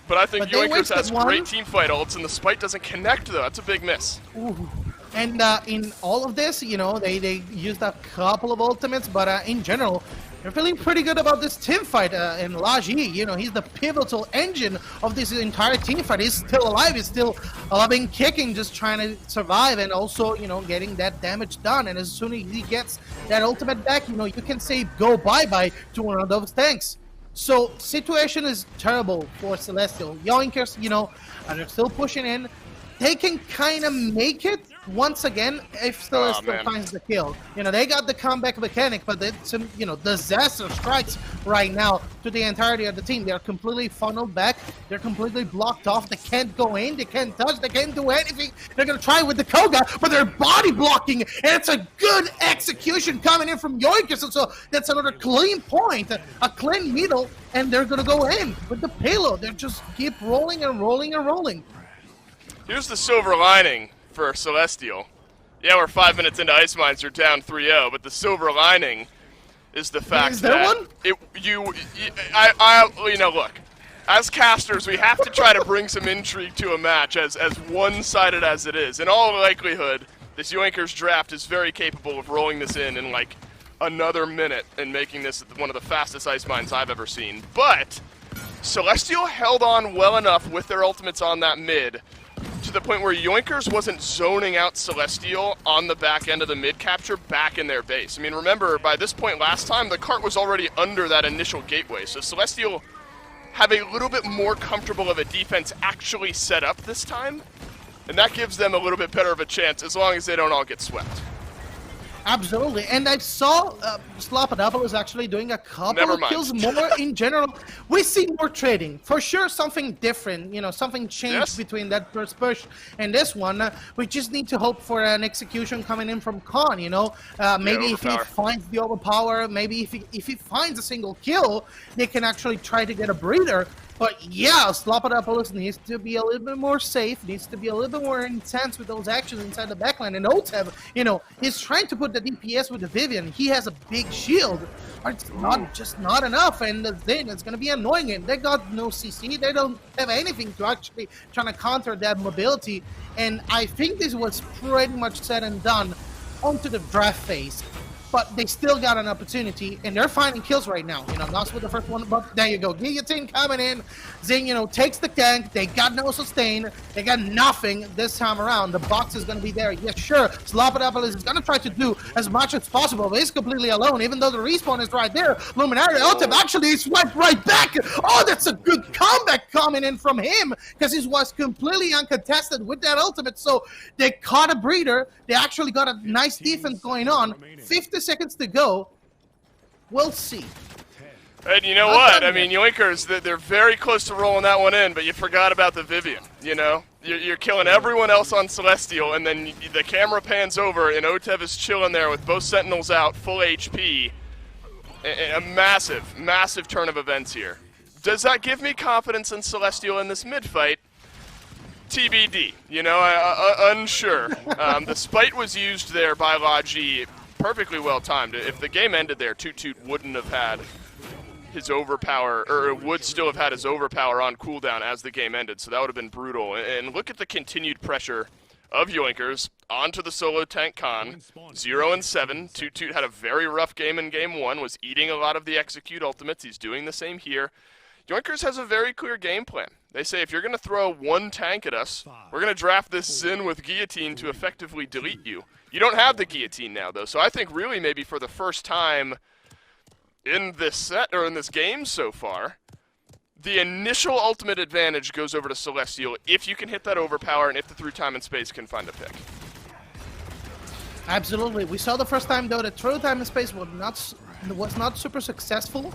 but I think Yoinkers has great teamfight ults, and the spite doesn't connect, though. That's a big miss. Ooh. And in all of this, they used a couple of ultimates, but in general, they're feeling pretty good about this team fight. And Laji, he's the pivotal engine of this entire team fight. He's still alive. He's still loving kicking, just trying to survive, and also, getting that damage done. And as soon as he gets that ultimate back, you can say go bye-bye to one of those tanks. So situation is terrible for Celestial. Yoinkers, and they're still pushing in. They can kind of make it once again if Celestial finds the kill. They got the comeback mechanic, but it's disaster strikes right now to the entirety of the team. They're completely funneled back. They're completely blocked off. They can't go in. They can't touch. They can't do anything. They're going to try with the Koga, but they're body blocking, and it's a good execution coming in from Yoinkers. And so that's another clean point, a clean middle, and they're going to go in with the payload. They just keep rolling and rolling and rolling. Here's the silver lining for Celestial. Yeah, we're 5 minutes into Ice Mines, you're down 3-0, but the silver lining is the fact that look, as casters, we have to try to bring some intrigue to a match, as one-sided as it is. In all likelihood, this Yoinkers draft is very capable of rolling this in like another minute and making this one of the fastest Ice Mines I've ever seen. But Celestial held on well enough with their ultimates on that mid to the point where Yoinkers wasn't zoning out Celestial on the back end of the mid capture back in their base. I mean, remember, by this point last time, the cart was already under that initial gateway, so Celestial have a little bit more comfortable of a defense actually set up this time, and that gives them a little bit better of a chance as long as they don't all get swept. Absolutely, and I saw Slopodopolis actually doing a couple of kills more in general. We see more trading. For sure, something different, you know, something changed between that first push and this one. We just need to hope for an execution coming in from Khan, you know. Maybe if he finds the overpower, maybe if he finds a single kill, they can actually try to get a breather. But yeah, Slopodopolis needs to be a little bit more safe, needs to be a little bit more intense with those actions inside the backline. And Otep, you know, is trying to put the DPS with the Vivian. He has a big shield, but it's not enough. And the thing is going to be annoying. And they got no CC. They don't have anything to actually try to counter that mobility. And I think this was pretty much said and done onto the draft phase. But they still got an opportunity, and they're finding kills right now. You know, not with the first one, but there you go. Guillotine coming in. Zing, you know, takes the tank. They got no sustain. They got nothing this time around. The box is going to be there. Yes, sure. Slopodopolis is going to try to do as much as possible, but he's completely alone, even though the respawn is right there. Luminary Otep actually swiped right back. Oh, that's a good comeback coming in from him, because he was completely uncontested with that ultimate. So they caught a breather. They actually got a nice defense going on. 50 seconds to go. We'll see. And you know what? I mean, Yoinkers, they're very close to rolling that one in, but you forgot about the Vivian, you know? You're killing everyone else on Celestial, and then the camera pans over, and Otep is chilling there with both Sentinels out, full HP. A massive, massive turn of events here. Does that give me confidence in Celestial in this mid-fight? TBD, you know, unsure. The spite was used there by Logi, perfectly well timed. If the game ended there, Toot wouldn't have had his overpower, or would still have had his overpower on cooldown as the game ended, so that would have been brutal. And look at the continued pressure of Yoinkers onto the solo tank Khan. 0-7. Toot had a very rough game in game 1, was eating a lot of the execute ultimates. He's doing the same here. Yoinkers has a very clear game plan. They say, if you're going to throw one tank at us, we're going to draft this Xin with Guillotine to effectively delete you. You don't have the Guillotine now, though, so I think really maybe for the first time in this set, or in this game so far, the initial ultimate advantage goes over to Celestial if you can hit that overpower and if the through time and space can find a pick. Absolutely. We saw the first time, though, that through time and space was not super successful.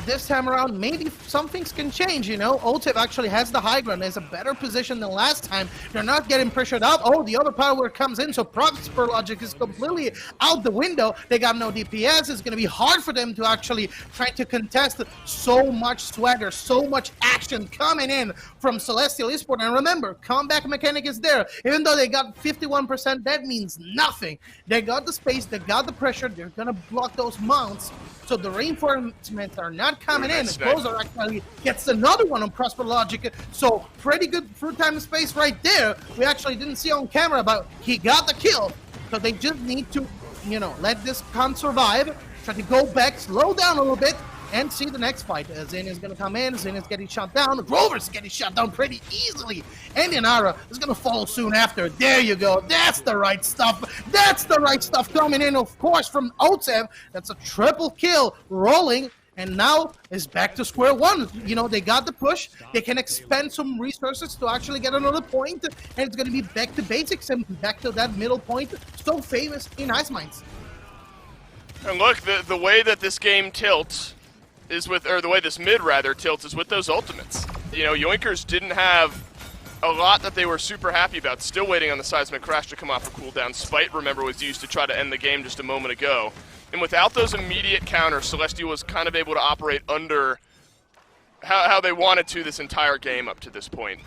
This time around, maybe some things can change, you know. Otep actually has the high ground, has a better position than last time. They're not getting pressured up. Oh, the overpower comes in, so Prosper logic is completely out the window. They got no DPS. It's going to be hard for them to actually try to contest so much swagger, so much action coming in from Celestial Esports. And remember, comeback mechanic is there. Even though they got 51%, that means nothing. They got the space, they got the pressure, they're going to block those mounts. So the reinforcements are not coming in. Closer actually gets another one on Prosper Logic. So pretty good fruit time and space right there. We actually didn't see on camera, but he got the kill. So they just need to, you know, let this Khan survive. Try to go back, slow down a little bit, and see the next fight. Zin is going to come in. Zin is getting shot down. Grover's getting shot down pretty easily. And Yanara is going to follow soon after. There you go. That's the right stuff. That's the right stuff coming in, of course, from Otep. That's a triple kill rolling. And now is back to square one. You know, they got the push. They can expend some resources to actually get another point. And it's going to be back to basics and back to that middle point so famous in Ice Mines. And look, the way that this game tilts is with, or the way this mid rather tilts is with those ultimates. You know, Yoinkers didn't have a lot that they were super happy about. Still waiting on the seismic crash to come off a cooldown. Spite, remember, was used to try to end the game just a moment ago. And without those immediate counters, Celestial was kind of able to operate under how they wanted to this entire game up to this point.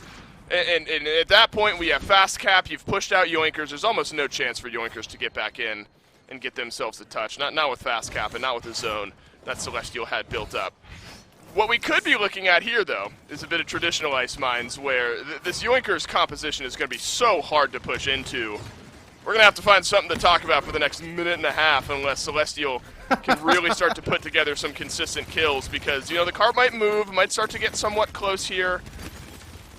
And at that point, we have fast cap. You've pushed out Yoinkers. There's almost no chance for Yoinkers to get back in and get themselves a touch. Not with fast cap and not with the zone that Celestial had built up. What we could be looking at here, though, is a bit of traditional Ice Mines where this Yoinkers composition is going to be so hard to push into. We're going to have to find something to talk about for the next minute and a half unless Celestial can really start to put together some consistent kills because, you know, the card might move, might start to get somewhat close here.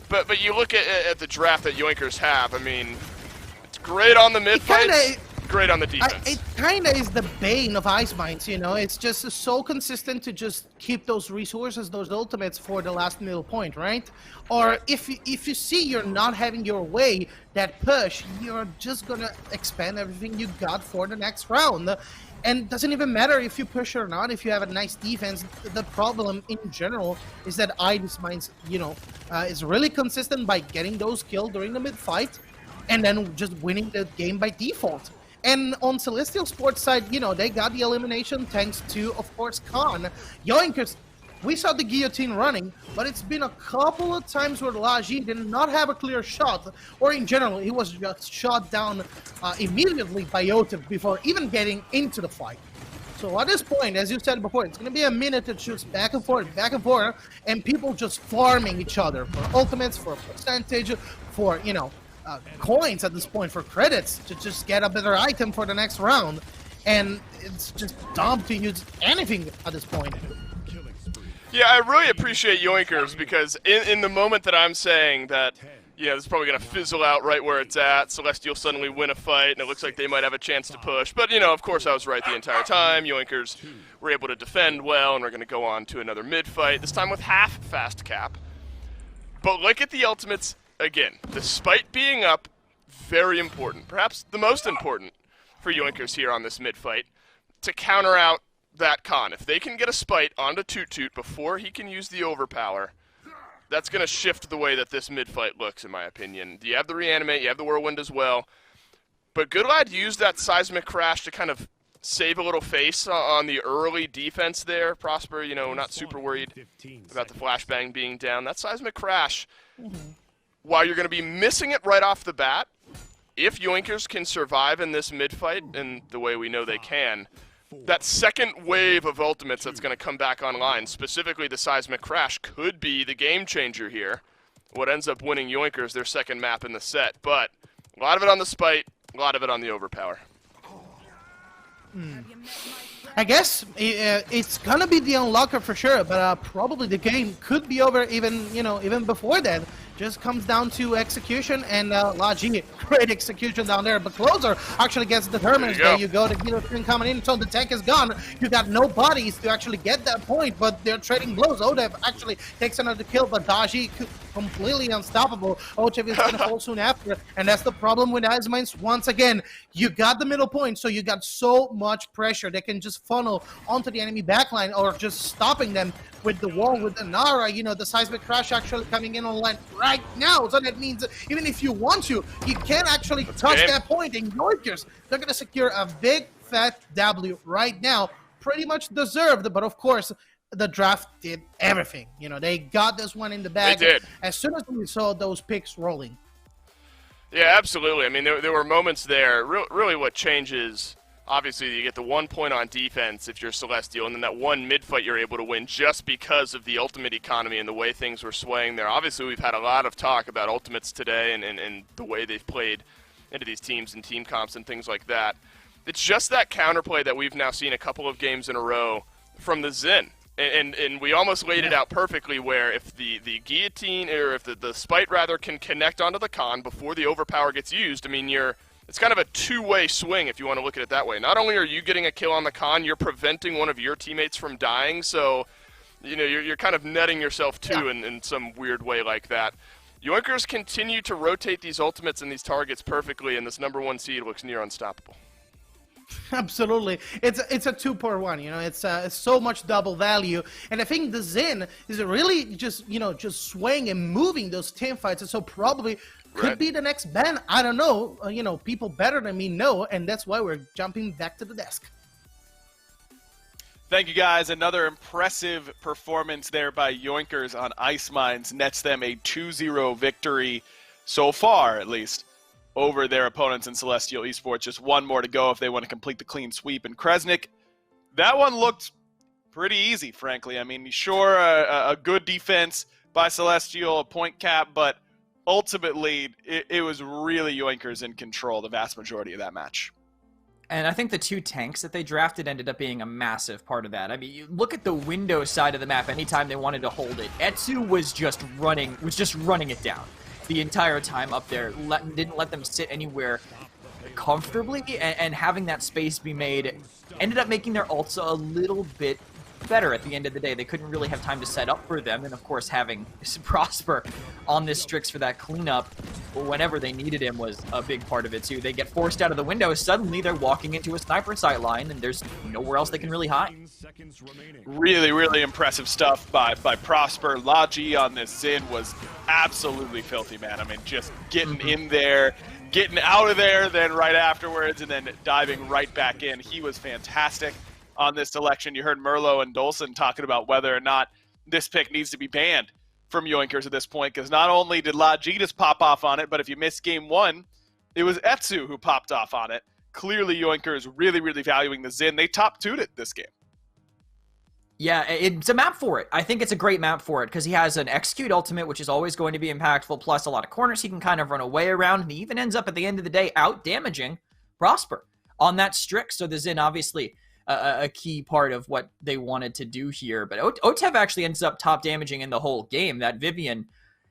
But you look at the draft that Yoinkers have, I mean, it's great on the mid fights. great on the defense. It kind of is the bane of Ice Mines, you know? It's just so consistent to just keep those resources, those ultimates for the last middle point, right? Or if you see you're not having your way, that push, you're just gonna expand everything you got for the next round. And doesn't even matter if you push or not, if you have a nice defense. The problem in general is that Ice Mines, you know, is really consistent by getting those kills during the mid-fight and then just winning the game by default. And on Celestial Sports side, you know, they got the elimination thanks to, of course, Khan. Yoinkers, we saw the guillotine running, but it's been a couple of times where Laji did not have a clear shot, or in general, he was just shot down immediately by Yotev before even getting into the fight. So at this point, as you said before, it's going to be a minute to choose back and forth, and people just farming each other for ultimates, for percentage, for, you know, coins at this point, for credits to just get a better item for the next round. And it's just dumb to use anything at this point. Yeah, I really appreciate Yoinkers because in the moment that I'm saying that, you know, this is probably going to fizzle out right where it's at, Celestial suddenly win a fight, and it looks like they might have a chance to push. But, you know, of course I was right the entire time. Yoinkers were able to defend well, and we're going to go on to another mid-fight, this time with half fast cap. But look at the ultimates again. Despite being up, very important, perhaps the most important for Yoinkers here on this mid-fight, to counter out that Khan. If they can get a spite onto Toot Toot before he can use the overpower, that's going to shift the way that this mid-fight looks, in my opinion. You have the reanimate, you have the whirlwind as well, but Goodlad used that seismic crash to kind of save a little face on the early defense there. Prosper, you know, not super worried about the flashbang being down. That seismic crash, while you're going to be missing it right off the bat, if Yoinkers can survive in this mid-fight, and the way we know they can, that second wave of ultimates that's going to come back online, specifically the seismic crash, could be the game changer here. What ends up winning Yoinkers their second map in the set. But a lot of it on the spite, a lot of it on the overpower. I guess it's gonna be the unlocker for sure, but probably the game could be over even before that. Just comes down to execution, and Laji, great execution down there, but Closer actually gets determined. There you go, the guillotine coming in, so the tech is gone. You got no bodies to actually get that point, but they're trading blows. Odev actually takes another kill, but Daji completely unstoppable. Ochev is gonna fall soon after, and that's the problem with Ice Mines. Once again, you got the middle point, so you got so much pressure they can just funnel onto the enemy backline, or just stopping them with the wall, with the Nara. You know, the seismic crash actually coming in online right now, so that means even if you want to, you can't actually touch that point. And Yoinkers, they're gonna secure a big fat W right now, pretty much deserved, but of course the draft did everything. You know, they got this one in the bag. They did. As soon as we saw those picks rolling. Yeah, absolutely. I mean, there were moments there. Really what changes, obviously, you get the 1 point on defense if you're Celestial, and then that one mid-fight you're able to win just because of the ultimate economy and the way things were swaying there. Obviously, we've had a lot of talk about ultimates today and the way they've played into these teams and team comps and things like that. It's just that counterplay that we've now seen a couple of games in a row from the Zen. And we almost laid it out perfectly, where if the guillotine, or if the spite rather, can connect onto the Khan before the overpower gets used, I mean, it's kind of a two-way swing if you want to look at it that way. Not only are you getting a kill on the Khan, you're preventing one of your teammates from dying, so you know you're kind of netting yourself too in some weird way like that. Yoinkers continue to rotate these ultimates and these targets perfectly, and this #1 seed looks near unstoppable. Absolutely, it's a 2-for-1. You know, it's so much double value, and I think the Zen is really just swaying and moving those team fights, and so probably could be the next ban. I don't know. You know, people better than me know, and that's why we're jumping back to the desk. Thank you, guys. Another impressive performance there by Yoinkers on Ice Mines nets them a 2-0 victory so far, at least, over their opponents in Celestial Esports. Just one more to go if they want to complete the clean sweep. And Kresnik, that one looked pretty easy, frankly. I mean, sure, a good defense by Celestial, a point cap, but ultimately it was really Yoinkers in control the vast majority of that match. And I think the 2 tanks that they drafted ended up being a massive part of that. I mean, you look at the window side of the map anytime they wanted to hold it. Etsu was just running it down the entire time up there. Didn't let them sit anywhere comfortably, and having that space be made ended up making their ults a little bit better at the end of the day. They couldn't really have time to set up for them, and of course having Prosper on this Strix for that cleanup whenever they needed him was a big part of it too. They get forced out of the window, suddenly they're walking into a sniper sight line, and there's nowhere else they can really hide. Really, really impressive stuff by Prosper. Logi on this Xin was absolutely filthy, man. I mean, just getting in there, getting out of there, then right afterwards, and then diving right back in. He was fantastic on this selection. You heard Merlo and Dolson talking about whether or not this pick needs to be banned from Yoinkers at this point, because not only did Logi just pop off on it, but if you missed game one, it was Etsu who popped off on it. Clearly, Yoinkers really, really valuing the Xin. They top 2'd it this game. Yeah, it's a map for it. I think it's a great map for it because he has an execute ultimate, which is always going to be impactful, plus a lot of corners he can kind of run away around, and he even ends up at the end of the day out damaging Prosper on that Strix. So the Xin obviously a key part of what they wanted to do here. But Otev actually ends up top damaging in the whole game. That Vivian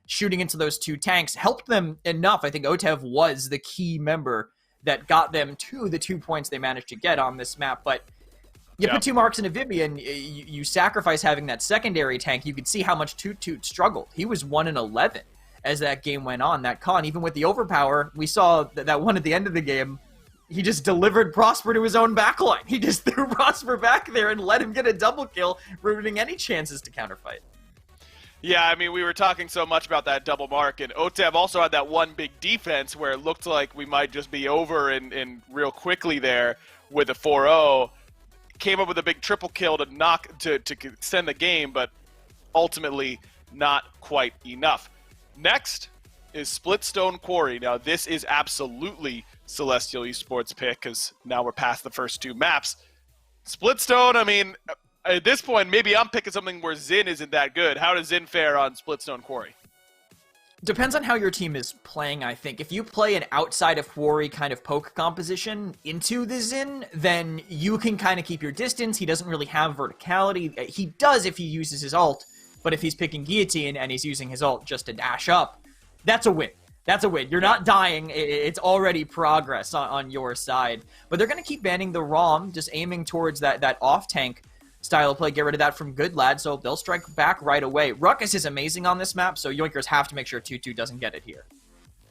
shooting into those 2 tanks helped them enough. I think Otev was the key member that got them to the 2 points they managed to get on this map. But you put 2 marks in a Vivian, you sacrifice having that secondary tank. You could see how much Toot struggled. He was 1 in 11 as that game went on. That con, even with the overpower, we saw that one at the end of the game. He just delivered Prosper to his own backline. He just threw Prosper back there and let him get a double kill, ruining any chances to counterfight. Yeah, I mean, we were talking so much about that double mark, and Otev also had that one big defense where it looked like we might just be over and real quickly there with a 4-0. Came up with a big triple kill to extend the game, but ultimately not quite enough. Next is Splitstone Quarry. Now, this is absolutely Celestial Esports pick, because now we're past the first 2 maps. Splitstone, I mean, at this point, maybe I'm picking something where Xin isn't that good. How does Xin fare on Splitstone Quarry? Depends on how your team is playing, I think. If you play an outside of Quarry kind of poke composition into the Xin, then you can kind of keep your distance. He doesn't really have verticality. He does if he uses his ult, but if he's picking Guillotine and he's using his ult just to dash up, that's a win. That's a win. You're not dying. It's already progress on your side. But they're going to keep banning the ROM, just aiming towards that off-tank style of play. Get rid of that from Good Lad, so they'll strike back right away. Ruckus is amazing on this map, so Yoinkers have to make sure 2-2 doesn't get it here.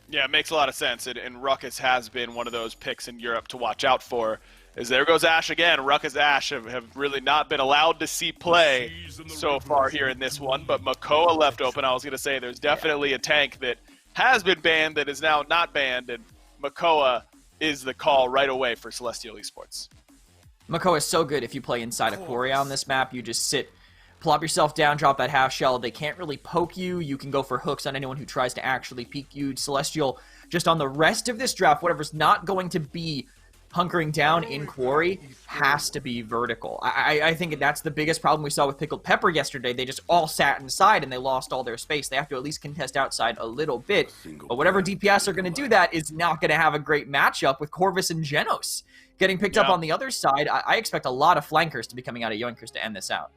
Yeah, it makes a lot of sense, and Ruckus has been one of those picks in Europe to watch out for. As there goes Ashe again. Ruckus Ashe have really not been allowed to see play so far here in this one, but Makoa left open. I was going to say there's definitely a tank that has been banned that is now not banned, and Makoa is the call right away for Celestial Esports. Makoa is so good if you play inside a Quarry on this map. You just sit, plop yourself down, drop that half shell. They can't really poke you. You can go for hooks on anyone who tries to actually peek you. Celestial, just on the rest of this draft, whatever's not going to be hunkering down in Quarry has to be vertical. I think that's the biggest problem we saw with Pickled Pepper yesterday. They just all sat inside and they lost all their space. They have to at least contest outside a little bit. But whatever DPS are going to do that is not going to have a great matchup with Corvus and Genos getting picked up on the other side. I expect a lot of flankers to be coming out of Yoinkers to end this out.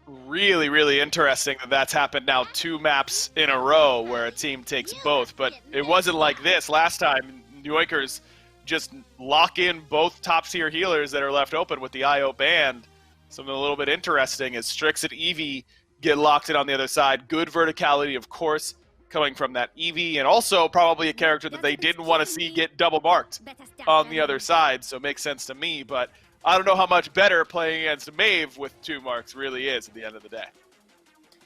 Really, really interesting that that's happened now 2 maps in a row where a team takes both. But it wasn't like this last time. Yoinkers just lock in both top-tier healers that are left open with the IO banned. Something a little bit interesting is Strix and Eevee get locked in on the other side. Good verticality, of course, coming from that Eevee, and also probably a character that they didn't want to see get double-marked on the other side, so it makes sense to me. But I don't know how much better playing against Maeve with 2 marks really is at the end of the day.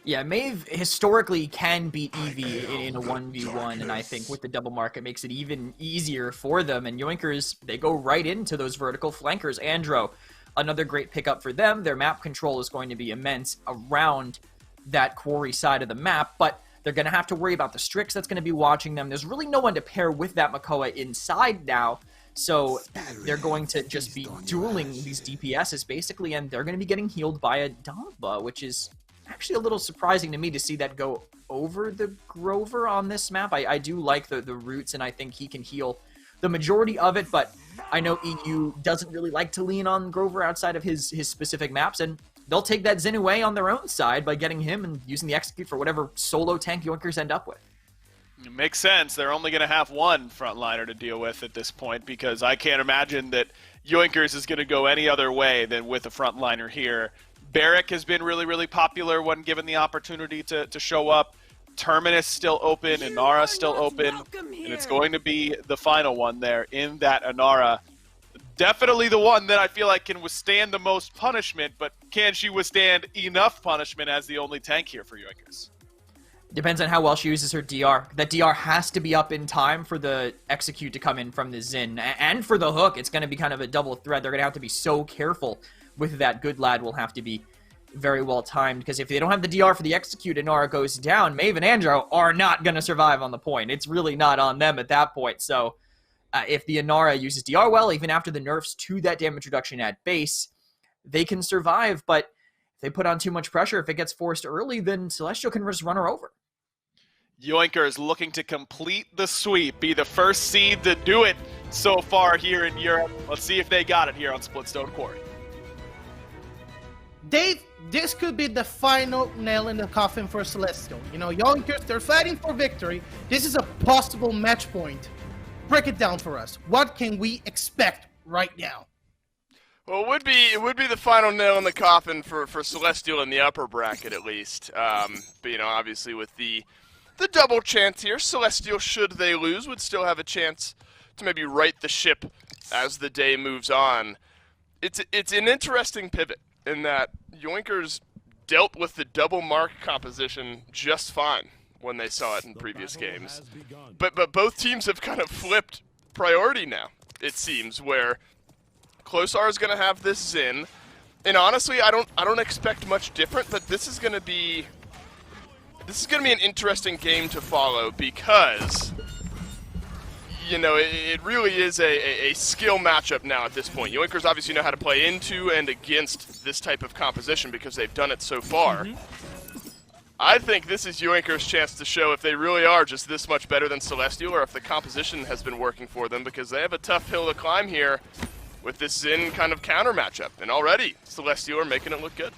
Yeah, Maeve historically can beat Eevee in a 1v1, and I think with the double mark, it makes it even easier for them. And Yoinkers, they go right into those vertical flankers. Andro, another great pickup for them. Their map control is going to be immense around that Quarry side of the map, but they're going to have to worry about the Strix that's going to be watching them. There's really no one to pair with that Makoa inside now, so they're going to just be dueling these DPSs, basically, and they're going to be getting healed by a Damba, which is actually a little surprising to me to see that go over the Grover on this map. I do like the roots, and I think he can heal the majority of it, but I know EU doesn't really like to lean on Grover outside of his specific maps, and they'll take that Xin away on their own side by getting him and using the execute for whatever solo tank Yoinkers end up with. It makes sense. They're only going to have one frontliner to deal with at this point because I can't imagine that Yoinkers is going to go any other way than with a frontliner here. Barrick has been really, really popular when given the opportunity to show up. Terminus still open, Inara still open, and it's going to be the final one there in that Inara. Definitely the one that I feel like can withstand the most punishment, but can she withstand enough punishment as the only tank here for Yoinkers? Depends on how well she uses her DR. That DR has to be up in time for the execute to come in from the Xin. And for the hook, it's going to be kind of a double threat. They're going to have to be so careful with that. Good Lad will have to be very well timed, because if they don't have the DR for the execute and Nara goes down, Maeve and Andro are not going to survive on the point. It's really not on them at that point. So if the Inara uses DR well, even after the nerfs to that damage reduction at base, they can survive. But if they put on too much pressure, if it gets forced early, then Celestial can just run her over. Yoinkers looking to complete the sweep, be the first seed to do it so far here in Europe. Let's see if they got it here on Splitstone Quarry. Dave, this could be the final nail in the coffin for Celestial. You know, Yoinkers, they're fighting for victory. This is a possible match point. Break it down for us. What can we expect right now? Well, it would be the final nail in the coffin for Celestial in the upper bracket at least. But you know, obviously with the double chance here, Celestial, should they lose, would still have a chance to maybe right the ship as the day moves on. It's an interesting pivot in that Yoinkers dealt with the double mark composition just fine when they saw it in previous games. But both teams have kind of flipped priority now, it seems, where Closar is going to have this Xin. And honestly, I don't expect much different, but this is going to be an interesting game to follow because, you know, it really is a skill matchup now at this point. Yoinkers obviously know how to play into and against this type of composition because they've done it so far. I think this is Yoinkers' chance to show if they really are just this much better than Celestial, or if the composition has been working for them, because they have a tough hill to climb here with this Xin kind of counter matchup. And already, Celestial are making it look good.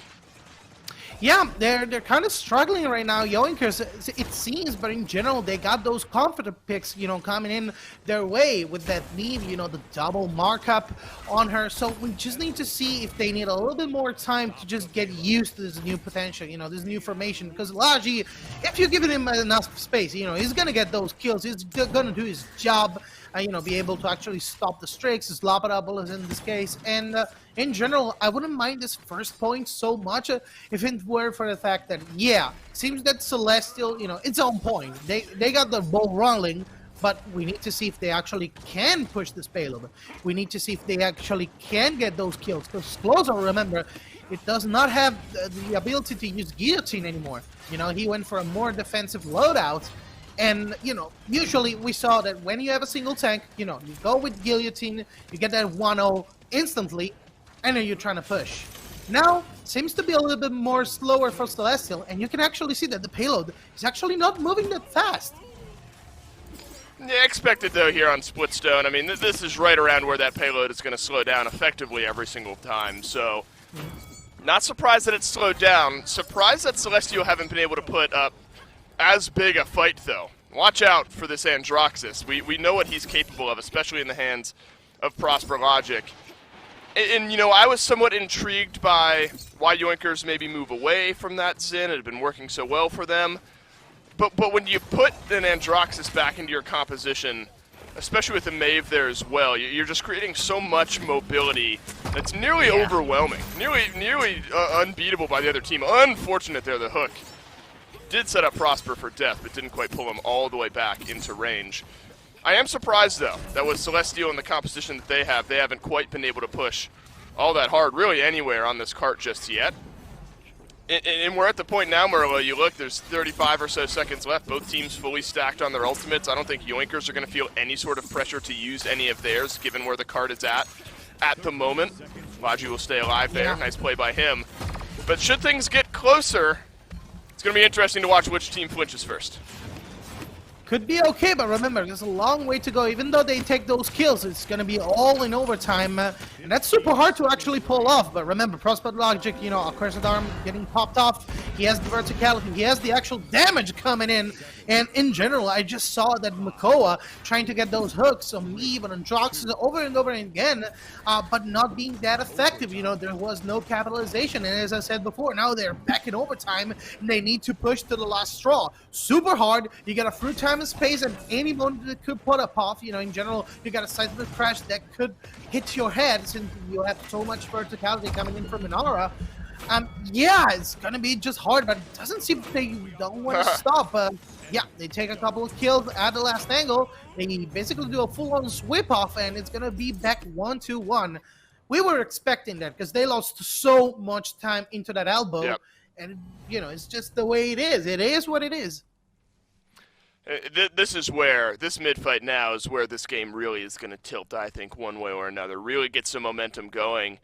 Yeah, they're kind of struggling right now, Yoinkers, it seems, but in general, they got those confident picks, you know, coming in their way with that Neve, you know, the double markup on her. So we just need to see if they need a little bit more time to just get used to this new potential, you know, this new formation. Because Laji, if you're giving him enough space, you know, he's going to get those kills. He's going to do his job, you know, be able to actually stop the streaks, slop it up bullets in this case. And in general, I wouldn't mind this first point so much if it were for the fact that, yeah, seems that Celestial, you know, it's on point. They got the ball rolling, but we need to see if they actually can push this payload. We need to see if they actually can get those kills. Because Closer, remember, it does not have the ability to use guillotine anymore. You know, he went for a more defensive loadout. And, you know, usually we saw that when you have a single tank, you know, you go with guillotine, you get that 1-0 instantly, and then you're trying to push. Now, seems to be a little bit more slower for Celestial, and you can actually see that the payload is actually not moving that fast. Yeah, expected though here on Splitstone. I mean, this is right around where that payload is going to slow down effectively every single time, so not surprised that it's slowed down. Surprised that Celestial haven't been able to put up as big a fight, though. Watch out for this Androxus. We know what he's capable of, especially in the hands of Prosper Logic. And, you know, I was somewhat intrigued by why Yoinkers maybe move away from that Xin. It had been working so well for them. But when you put an Androxus back into your composition, especially with the Maeve there as well, you're just creating so much mobility that's nearly overwhelming. Nearly unbeatable by the other team. Unfortunate there, the hook did set up Prosper for death, but didn't quite pull him all the way back into range. I am surprised, though, that with Celestial and the composition that they haven't quite been able to push all that hard, really anywhere on this cart just yet. And we're at the point now, Merlo, you look, there's 35 or so seconds left, both teams fully stacked on their ultimates. I don't think Yoinkers are going to feel any sort of pressure to use any of theirs, given where the cart is at the moment. Laji will stay alive there, nice play by him. But should things get closer, it's going to be interesting to watch which team flinches first. could be okay, but remember, there's a long way to go. Even though they take those kills, it's going to be all in overtime, and that's super hard to actually pull off. But remember, Prospect Logic, you know, Accursed Arm getting popped off. He has the verticality, he has the actual damage coming in, and in general, I just saw that Makoa trying to get those hooks on Meave and on Drox over and over again, but not being that effective. You know, there was no capitalization, and as I said before, now they're back in overtime, and they need to push to the last straw. Super hard. You got a fruit time and space, and any moment that could put up off. You know, in general, you got a seismic crash that could hit your head since you have so much verticality coming in from Minara. Yeah, it's gonna be just hard, but it doesn't seem they don't want to stop. Yeah, they take a couple of kills at the last angle. They basically do a full-on whip-off, and it's gonna be back 1-1. We were expecting that because they lost so much time into that elbow. Yep. And, you know, it's just the way it is. It is what it is. This is where, this mid-fight now is where this game really is going to tilt, I think, one way or another. Really get some momentum going.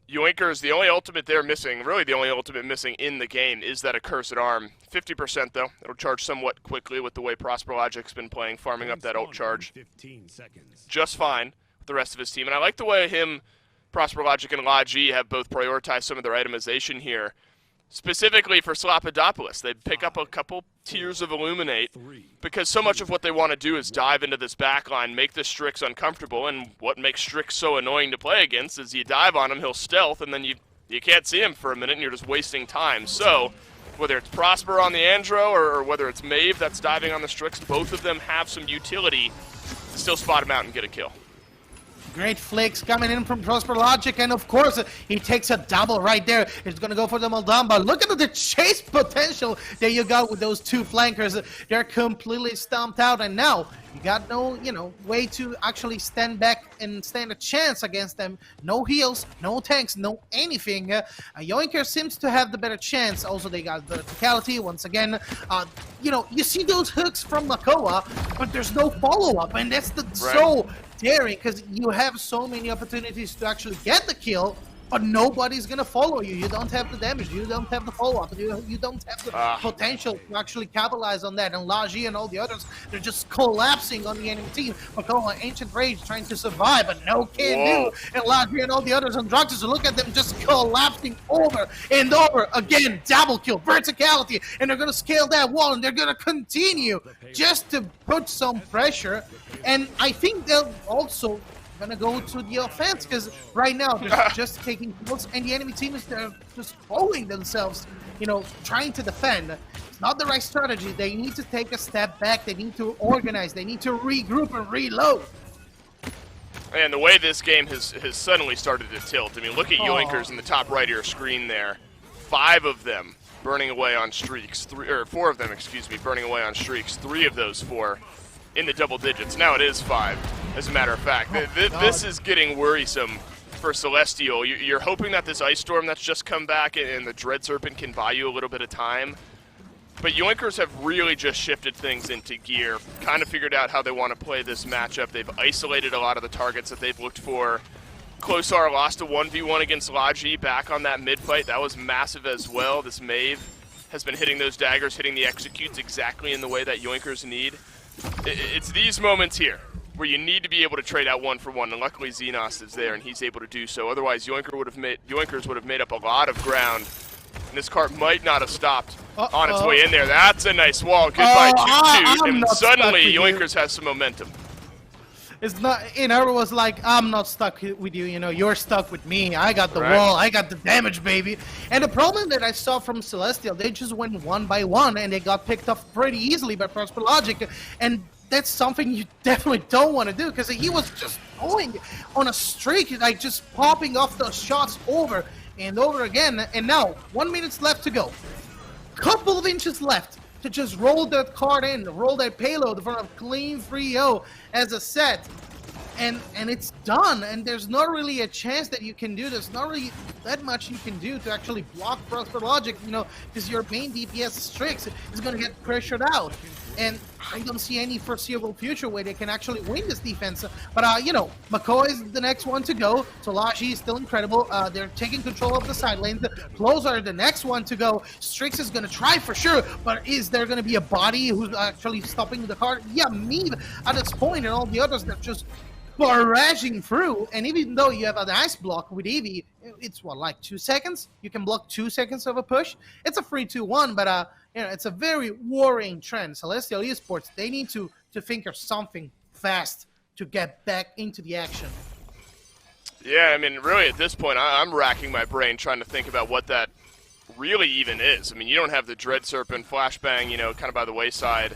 Yoinkers, the only ultimate they're missing, really the only ultimate missing in the game is that Accursed Arm. 50% though. It'll charge somewhat quickly with the way Prosper Logic's been playing, farming up that ult charge. 15 seconds. Just fine with the rest of his team. And I like the way him, Prosper Logic, and Logi have both prioritized some of their itemization here. Specifically for Slapidopoulos, they pick up a couple tiers of Illuminate because so much of what they want to do is dive into this backline, make the Strix uncomfortable, and what makes Strix so annoying to play against is you dive on him, he'll stealth, and then you can't see him for a minute and you're just wasting time. So, whether it's Prosper on the Andro or whether it's Maeve that's diving on the Strix, both of them have some utility to still spot him out and get a kill. Great flicks coming in from Prosper Logic, and of course, he takes a double right there. He's going to go for the Moldamba. Look at the chase potential that you got with those two flankers. They're completely stomped out, and now you got no, you know, way to actually stand back and stand a chance against them. No heals, no tanks, no anything. Yoinker seems to have the better chance. Also, they got verticality once again. You know, you see those hooks from Makoa, but there's no follow-up, and that's the so daring because you have so many opportunities to actually get the kill, but nobody's gonna follow you. You don't have the damage, you don't have the follow-up, you don't have the potential to actually capitalize on that. And Laji and all the others, they're just collapsing on the enemy team. Makoa, Ancient Rage trying to survive, but no can do. And Laji and all the others on Drugs, look at them just collapsing over and over again. Double kill, verticality, and they're gonna scale that wall, and they're gonna continue just to put some pressure. And I think they'll also gonna go to the offense because right now they're just taking kills, and the enemy team is just following themselves, you know, trying to defend. It's not the right strategy. They need to take a step back. They need to organize. They need to regroup and reload. And the way this game has suddenly started to tilt. I mean, look at Yoinkers in the top right of your screen there. 5 of them burning away on streaks. 4 of them, excuse me, burning away on streaks. 3 of those 4 in the double digits. Now it is 5, as a matter of fact. This is getting worrisome for Celestial. You're hoping that this Ice Storm that's just come back and the Dread Serpent can buy you a little bit of time. But Yoinkers have really just shifted things into gear, kind of figured out how they want to play this matchup. They've isolated a lot of the targets that they've looked for. Closar lost a 1v1 against Laji back on that mid-fight. That was massive as well. This Maeve has been hitting those daggers, hitting the executes exactly in the way that Yoinkers need. It's these moments here where you need to be able to trade out 1-for-1, and luckily Xenos is there and he's able to do so. Otherwise, Yoinkers would have made up a lot of ground, and this cart might not have stopped on its way in there. That's a nice wall. Goodbye, 2-2, and suddenly Yoinkers has some momentum. It's not, you know, it was like, I'm not stuck with you, you know, you're stuck with me. I got the wall, I got the damage, baby. And the problem that I saw from Celestial, they just went 1 by 1 and they got picked up pretty easily by Prosper Logic. And that's something you definitely don't want to do because he was just going on a streak, like just popping off those shots over and over again. And now, 1 minute left to go. Couple of inches left to just roll that card in, roll that payload for a clean 3-0 as a set, and it's done. And there's not really a chance that you can do. There's not really that much you can do to actually block Prosper Logic, you know, because your main DPS Strix is going to get pressured out. And I don't see any foreseeable future where they can actually win this defense. But, you know, McCoy is the next one to go. Tolaji is still incredible. They're taking control of the side lanes. Close are the next one to go. Strix is going to try for sure, but is there going to be a body who's actually stopping the car? Yeah, Meave at this point, and all the others that just barraging through. And even though you have a nice block with Eevee, it's what, like 2 seconds? You can block 2 seconds of a push. It's a 3-2-1, but you know, it's a very worrying trend. Celestial Esports, they need to think of something fast to get back into the action. Yeah, I mean, really at this point, I'm racking my brain trying to think about what that really even is. I mean, you don't have the Dread Serpent, Flashbang, you know, kind of by the wayside.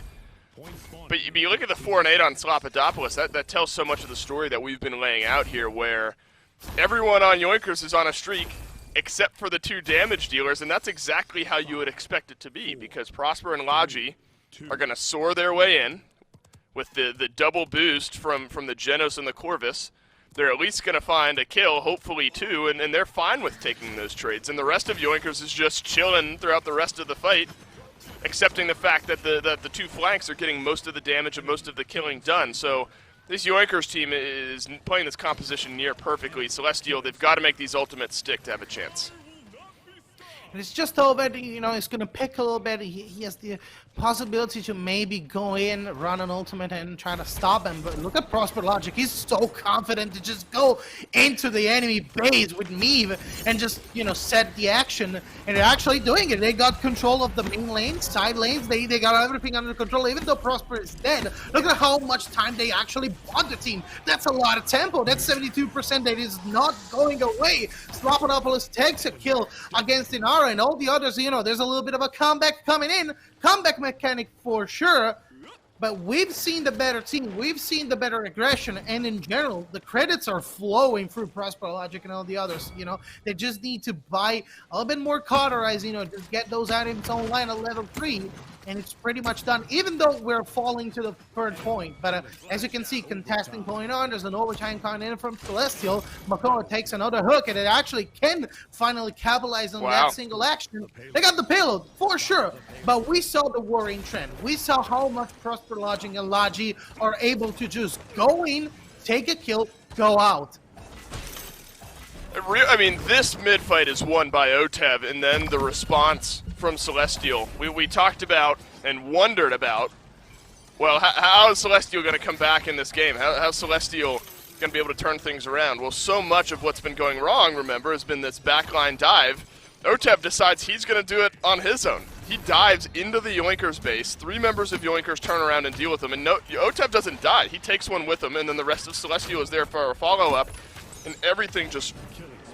But you look at the 4 and 8 on Slopodopoulos, that tells so much of the story that we've been laying out here, where everyone on Yoinkers is on a streak except for the 2 damage dealers, and that's exactly how you would expect it to be, because Prosper and Logi are going to soar their way in with the double boost from the Genos and the Corvus. They're at least going to find a kill, hopefully 2, and they're fine with taking those trades. And the rest of Yoinkers is just chilling throughout the rest of the fight, accepting the fact that the 2 flanks are getting most of the damage and most of the killing done. So this Yoinkers team is playing this composition near perfectly. Celestial, they've got to make these ultimates stick to have a chance. And it's just all that, you know, it's going to pick a little bit. He has the possibility to maybe go in, run an ultimate, and try to stop him. But look at Prosper Logic. He's so confident to just go into the enemy base with Meave and just, you know, set the action. And they're actually doing it. They got control of the main lanes, side lanes. They got everything under control. Even though Prosper is dead, look at how much time they actually bought the team. That's a lot of tempo. That's 72% that is not going away. Slopodopoulos takes a kill against Inara, and all the others, you know, there's a little bit of a comeback coming in. Comeback mechanic for sure, but we've seen the better team, we've seen the better aggression, and in general, the credits are flowing through Prosper Logic and all the others, you know. They just need to buy a little bit more cauterize, you know, just get those items online at level 3, and it's pretty much done, even though we're falling to the third point. But as you can see, contesting going on, there's an overtime coming in from Celestial. Makoa takes another hook, and it actually can finally capitalize on that single action. They got the payload, for sure, but we saw the worrying trend. We saw how much Prosper Logic and Logi are able to just go in, take a kill, go out. I mean, this mid-fight is won by OTEV, and then the response from Celestial. We talked about and wondered about, well, how is Celestial going to come back in this game? How's Celestial going to be able to turn things around? Well, so much of what's been going wrong, remember, has been this backline dive. OTEV decides he's going to do it on his own. He dives into the Yoinkers base. 3 members of Yoinkers turn around and deal with him, and OTEV doesn't die. He takes one with him, and then the rest of Celestial is there for a follow-up, and everything just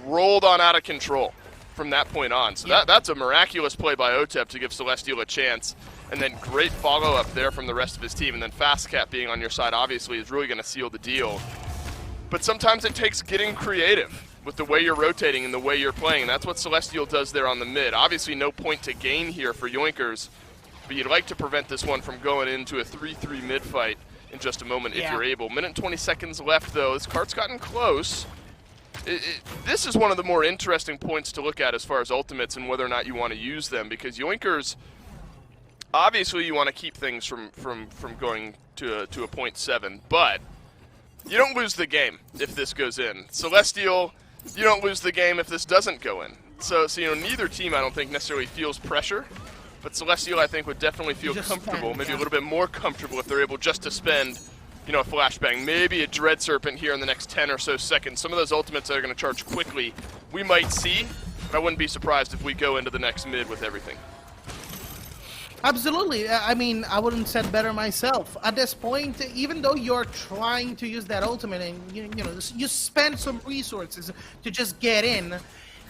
rolled on out of control from that point on. So that's a miraculous play by OTEV to give Celestial a chance, and then great follow-up there from the rest of his team, and then Fastcat being on your side obviously is really going to seal the deal. But sometimes it takes getting creative with the way you're rotating and the way you're playing, and that's what Celestial does there on the mid. Obviously no point to gain here for Yoinkers, but you'd like to prevent this one from going into a 3-3 mid fight in just a moment if you're able. Minute and 20 seconds left though. This cart's gotten close. This is one of the more interesting points to look at as far as ultimates and whether or not you want to use them, because Yoinkers, obviously you want to keep things from going to a 0.7, but you don't lose the game if this goes in. Celestial, you don't lose the game if this doesn't go in. So you know, neither team I don't think necessarily feels pressure, but Celestial I think would definitely feel comfortable, maybe a little bit more comfortable if they're able just to spend, you know, a flashbang, maybe a Dread Serpent here in the next 10 or so seconds. Some of those ultimates that are going to charge quickly, we might see, but I wouldn't be surprised if we go into the next mid with everything. Absolutely. I mean, I wouldn't have said better myself. At this point, even though you're trying to use that ultimate and you know, you spend some resources to just get in,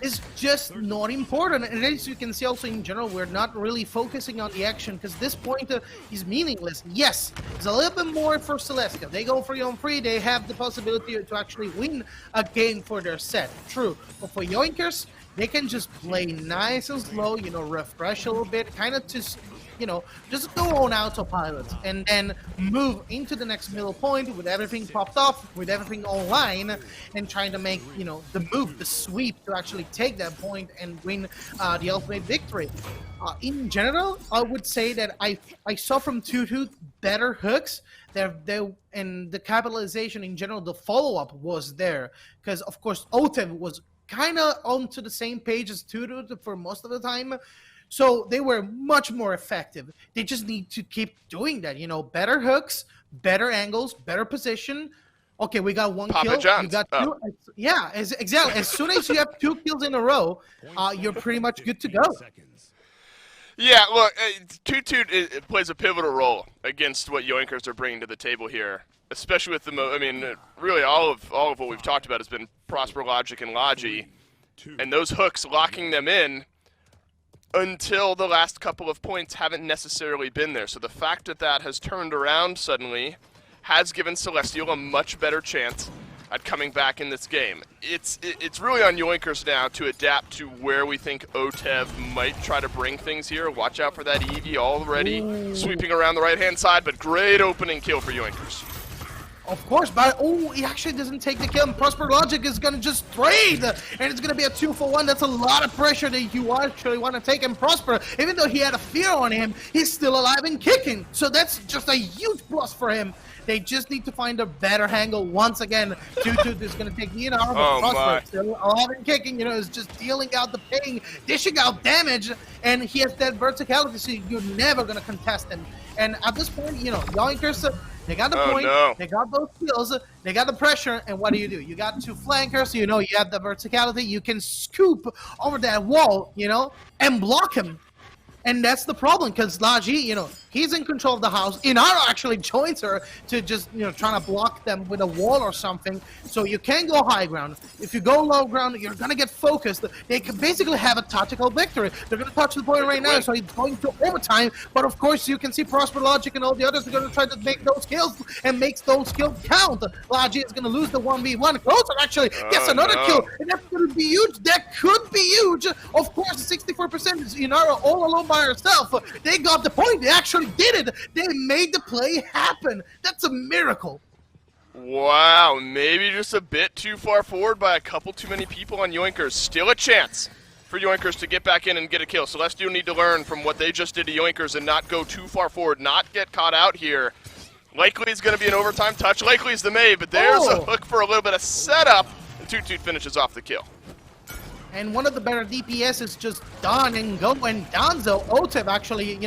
is just not important. And as you can see also in general, we're not really focusing on the action because this point is meaningless. Yes, it's a little bit more for Celestial. They go free on free. They have the possibility to actually win a game for their set. True. But for Yoinkers, they can just play nice and slow, you know, refresh a little bit, kind of just just go on autopilot and then move into the next middle point with everything popped off, with everything online, and trying to make, the move, the sweep to actually take that point and win the ultimate victory. In general, I would say that I saw from Toot better hooks. And the capitalization in general, the follow-up was there. Because, of course, Otev was kind of onto the same page as Toot for most of the time. So they were much more effective. They just need to keep doing that. Better hooks, better angles, better position. Okay, we got one Papa kill. John's. You got two. Yeah, exactly. As soon as you have 2 kills in a row, you're pretty much good to go. Yeah, look, Toot it plays a pivotal role against what Yoinkers are bringing to the table here, especially with really all of what we've talked about has been Prosper, Logic, and Logi, and those hooks locking them in until the last couple of points haven't necessarily been there. So the fact that has turned around suddenly has given Celestial a much better chance at coming back in this game. It's really on Yoinkers now to adapt to where we think Otev might try to bring things here. Watch out for that Eevee already sweeping around the right-hand side, but great opening kill for Yoinkers. Of course, but he actually doesn't take the kill, and Prosper Logic is going to just trade, and it's going to be a 2-for-1. That's a lot of pressure that you actually want to take, and Prosper, even though he had a fear on him, he's still alive and kicking, so that's just a huge plus for him. They just need to find a better angle once again. Toot is going to take the Inara, but Prosper still alive and kicking, is just dealing out the pain, dishing out damage, and he has that verticality, so you're never going to contest him. And at this point, Yoinkers, they got the point, they got those kills, they got the pressure, and what do? You got 2 flankers, you have the verticality, you can scoop over that wall, and block him. And that's the problem, because Logi, he's in control of the house. Inara actually joins her to just, trying to block them with a wall or something. So you can go high ground. If you go low ground, you're going to get focused. They can basically have a tactical victory. They're going to touch the point right now, so he's going to overtime. But of course, you can see Prosper, Logic, and all the others are going to try to make those kills and makes those kills count. Logi is going to lose the 1v1. Closer actually gets another kill, and that's going to be huge. That could be huge. Of course, 64% is Inara all alone by herself. They got the point. They actually did it. They made the play happen. That's a miracle. Wow, maybe just a bit too far forward by a couple too many people on Yoinkers. Still a chance for Yoinkers to get back in and get a kill. Celestial need to learn from what they just did to Yoinkers and not go too far forward, not get caught out here. Likely is going to be an overtime touch. Likely is the Mave, but there's a hook for a little bit of setup, and Toot finishes off the kill. And one of the better DPS is just done and go. And Danzo, Otev actually,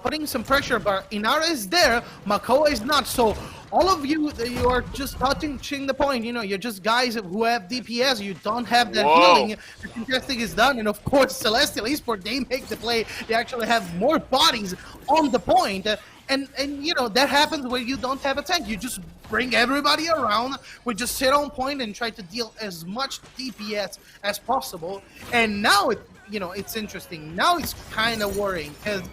putting some pressure, but Inara is there, Makoa is not. So all of you are just touching the point. You're just guys who have DPS. You don't have that healing. The contesting is done. And of course, Celestial Esports, they make the play. They actually have more bodies on the point. And that happens when you don't have a tank. You just bring everybody around. We just sit on point and try to deal as much DPS as possible. And now it's interesting. Now it's kind of worrying, because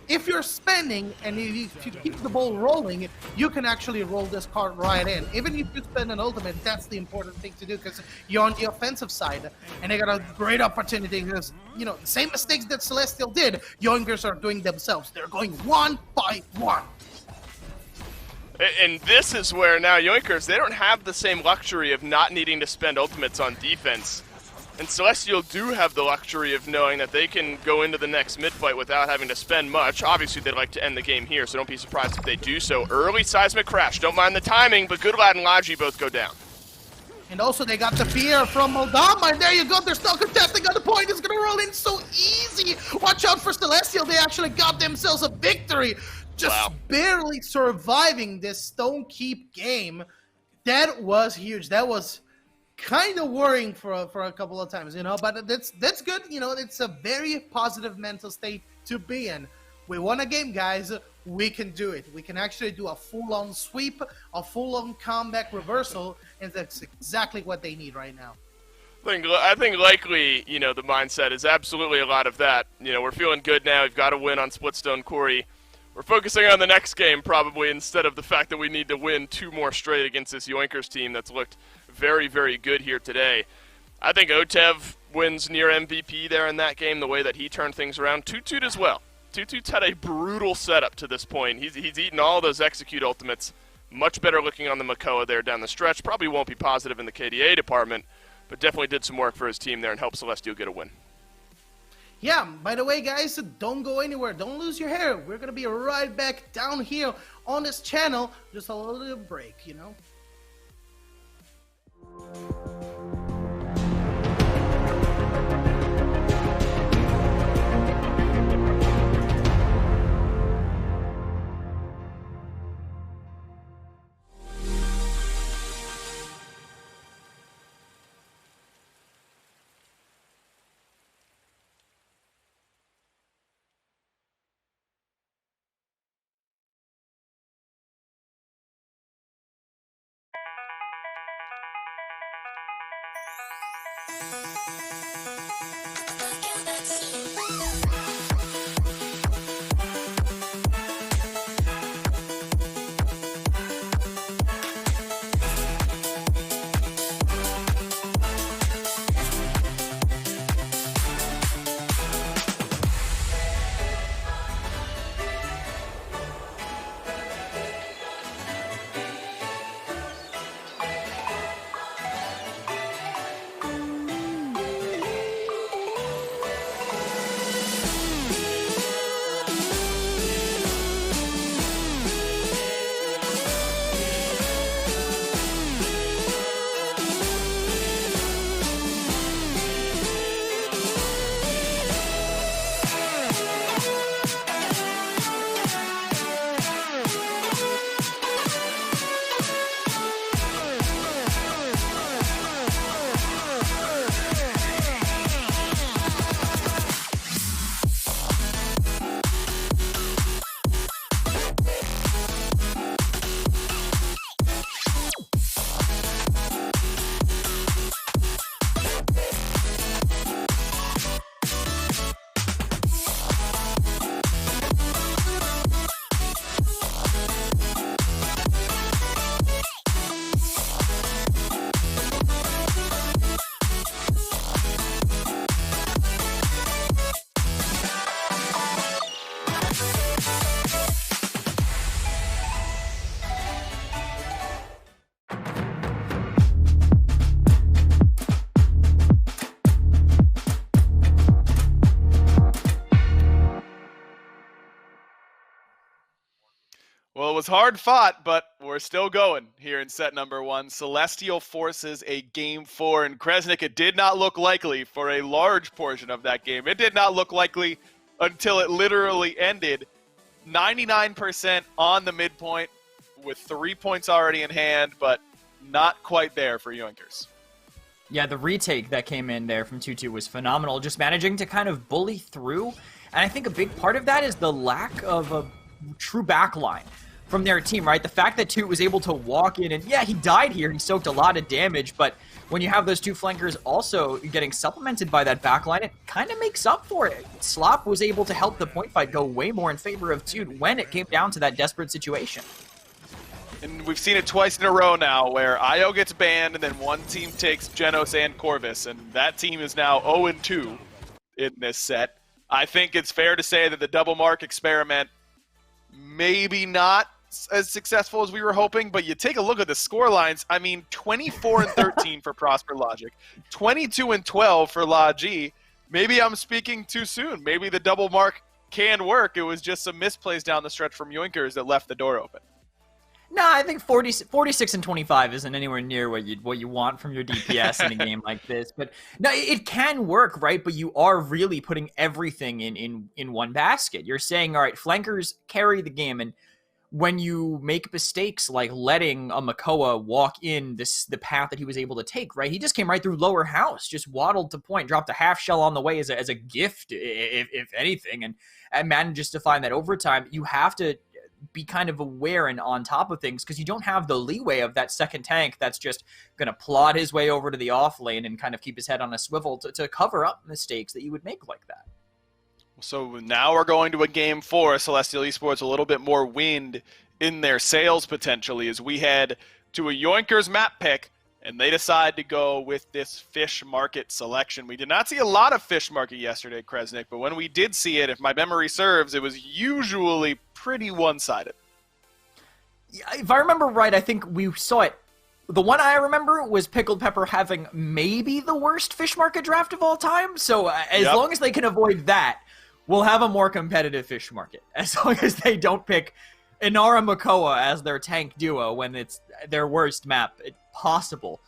if you're spending and if you keep the ball rolling, you can actually roll this card right in. Even if you spend an ultimate, that's the important thing to do, because you're on the offensive side. And they got a great opportunity, because, the same mistakes that Celestial did, Yoinkers are doing themselves. They're going 1 by 1. And this is where now Yoinkers, they don't have the same luxury of not needing to spend ultimates on defense. And Celestial do have the luxury of knowing that they can go into the next mid-fight without having to spend much. Obviously, they'd like to end the game here, so don't be surprised if they do so. Early seismic crash. Don't mind the timing, but Goodlad and Logi both go down. And also, they got the fear from Moldama, and there you go. They're still contesting on the point. It's going to roll in so easy. Watch out for Celestial. They actually got themselves a victory. Just barely surviving this Stone Keep game. That was huge. That was kind of worrying for a couple of times, but that's good. It's a very positive mental state to be in. We won a game, guys. We can do it. We can actually do a full-on sweep, a full-on comeback reversal, and that's exactly what they need right now. I think likely, the mindset is absolutely a lot of that. We're feeling good now. We've got to win on Splitstone Quarry. We're focusing on the next game probably, instead of the fact that we need to win 2 more straight against this Yoinkers team that's looked very, very good here today. I think Otev wins near MVP there in that game, the way that he turned things around. Toot as well. Tutu's had a brutal setup to this point. He's eaten all those execute ultimates. Much better looking on the Makoa there down the stretch. Probably won't be positive in the KDA department, but definitely did some work for his team there and helped Celestial get a win. Yeah, by the way, guys, don't go anywhere. Don't lose your hair. We're going to be right back down here on this channel. Just a little break, you know? Well, it was hard fought, but we're still going here in set number 1. Celestial forces a game 4, and Kresnik, it did not look likely for a large portion of that game. It did not look likely until it literally ended. 99% on the midpoint with 3 points already in hand, but not quite there for Yoinkers. Yeah, the retake that came in there from Tutu was phenomenal, just managing to kind of bully through. And I think a big part of that is the lack of a true backline from their team, right? The fact that Toot was able to walk in, and yeah, he died here, he soaked a lot of damage, but when you have those two flankers also getting supplemented by that backline, it kind of makes up for it. Slop was able to help the point fight go way more in favor of Toot when it came down to that desperate situation. And we've seen it twice in a row now where IO gets banned and then one team takes Genos and Corvus, and that team is now 0-2 in this set. I think it's fair to say that the double mark experiment maybe not as successful as we were hoping, but you take a look at the score lines. I mean, 24-13 for Prosper Logic, 22-12 for La G. Maybe I'm speaking too soon. Maybe the double mark can work. It was just some misplays down the stretch from Yoinkers that left the door open. No, I think 46 and 25 isn't anywhere near what you want from your DPS in a game like this. But no, it can work, right? But you are really putting everything in one basket. You're saying, all right, flankers carry the game, and when you make mistakes like letting a Makoa walk in the path that he was able to take, right? He just came right through lower house, just waddled to point, dropped a half shell on the way as a gift, if anything, and manages to find that overtime. You have to be kind of aware and on top of things because you don't have the leeway of that second tank that's just going to plod his way over to the off lane and kind of keep his head on a swivel to cover up mistakes that you would make like that. So now we're going to a game 4. Celestial Esports a little bit more wind in their sails potentially as we head to a Yoinkers map pick and they decide to go with this fish market selection. We did not see a lot of fish market yesterday, Kresnik, but when we did see it, if my memory serves, it was usually pretty one-sided. Yeah, if I remember right, I think we saw it. The one I remember was Pickled Pepper having maybe the worst fish market draft of all time, so as long as they can avoid that, we'll have a more competitive fish market. As long as they don't pick Inara Makoa as their tank duo when it's their worst map possible,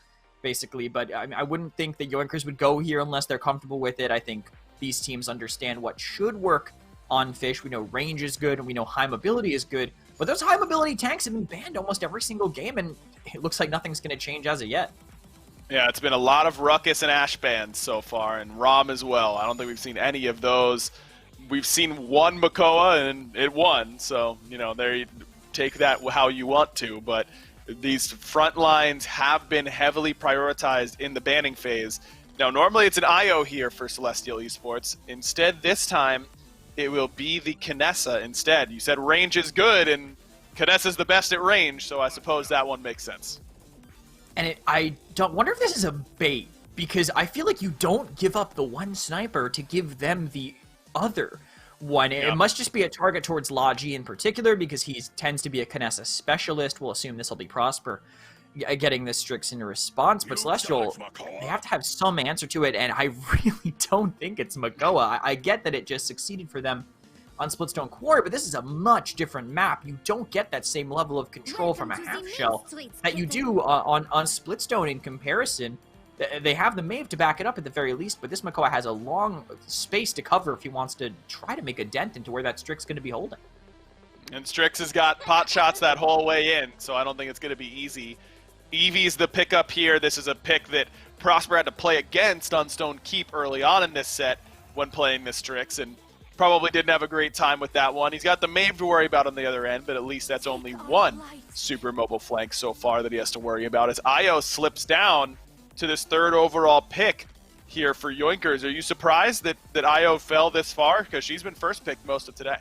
basically. But I wouldn't think the Yoinkers would go here unless they're comfortable with it. I think these teams understand what should work on fish. We know range is good, and we know high mobility is good. But those high mobility tanks have been banned almost every single game, and it looks like nothing's going to change as of yet. Yeah, it's been a lot of Ruckus and Ash bans so far, and Rom as well. I don't think we've seen any of those. We've seen one Makoa, and it won, so, you know, there you take that how you want to, but these front lines have been heavily prioritized in the banning phase. Now, normally it's an IO here for Celestial Esports. Instead, this time, it will be the Kinessa instead. You said range is good, and Kinessa's the best at range, so I suppose that one makes sense. And I don't wonder if this is a bait, because I feel like you don't give up the one sniper to give them the other one. It must just be a target towards Logi in particular, because he tends to be a Kinessa specialist. We'll assume this will be Prosper getting this Strix in response, but Celestial, they have to have some answer to it, and I really don't think it's Makoa. I get that it just succeeded for them on Splitstone Quarry, but this is a much different map. You don't get that same level of control from a half shell that you do on Splitstone in comparison. They have the Mave to back it up at the very least, but this Makoa has a long space to cover if he wants to try to make a dent into where that Strix going to be holding. And Strix has got pot shots that whole way in, so I don't think it's going to be easy. Eevee's the pickup here. This is a pick that Prosper had to play against on Stone Keep early on in this set when playing this Strix, and probably didn't have a great time with that one. He's got the Mave to worry about on the other end, but at least that's only one super mobile flank so far that he has to worry about as Io slips down to this third overall pick here for Yoinkers. Are you surprised that Io fell this far? Because she's been first picked most of today.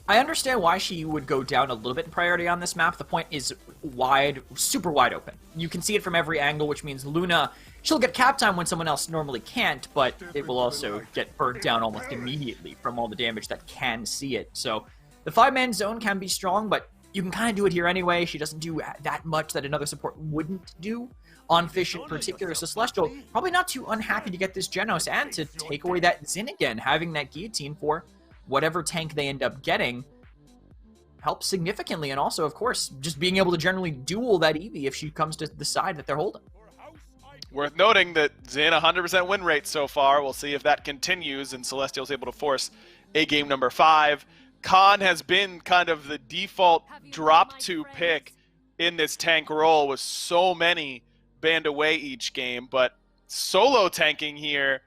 I understand why she would go down a little bit in priority on this map. The point is wide, super wide open. You can see it from every angle, which means Luna, she'll get cap time when someone else normally can't, but it will also get burnt down almost immediately from all the damage that can see it. So the 5-man zone can be strong, but you can kind of do it here anyway. She doesn't do that much that another support wouldn't do on Fish in particular. So Celestial, probably not too unhappy to get this Genos and to take away that Xin again. Having that guillotine for whatever tank they end up getting helps significantly. And also, of course, just being able to generally duel that Eevee if she comes to the side that they're holding. Worth noting that Xin 100% win rate so far. We'll see if that continues and Celestial's able to force a game number 5. Khan has been kind of the default drop to pick in this tank role with so many banned away each game, but solo tanking here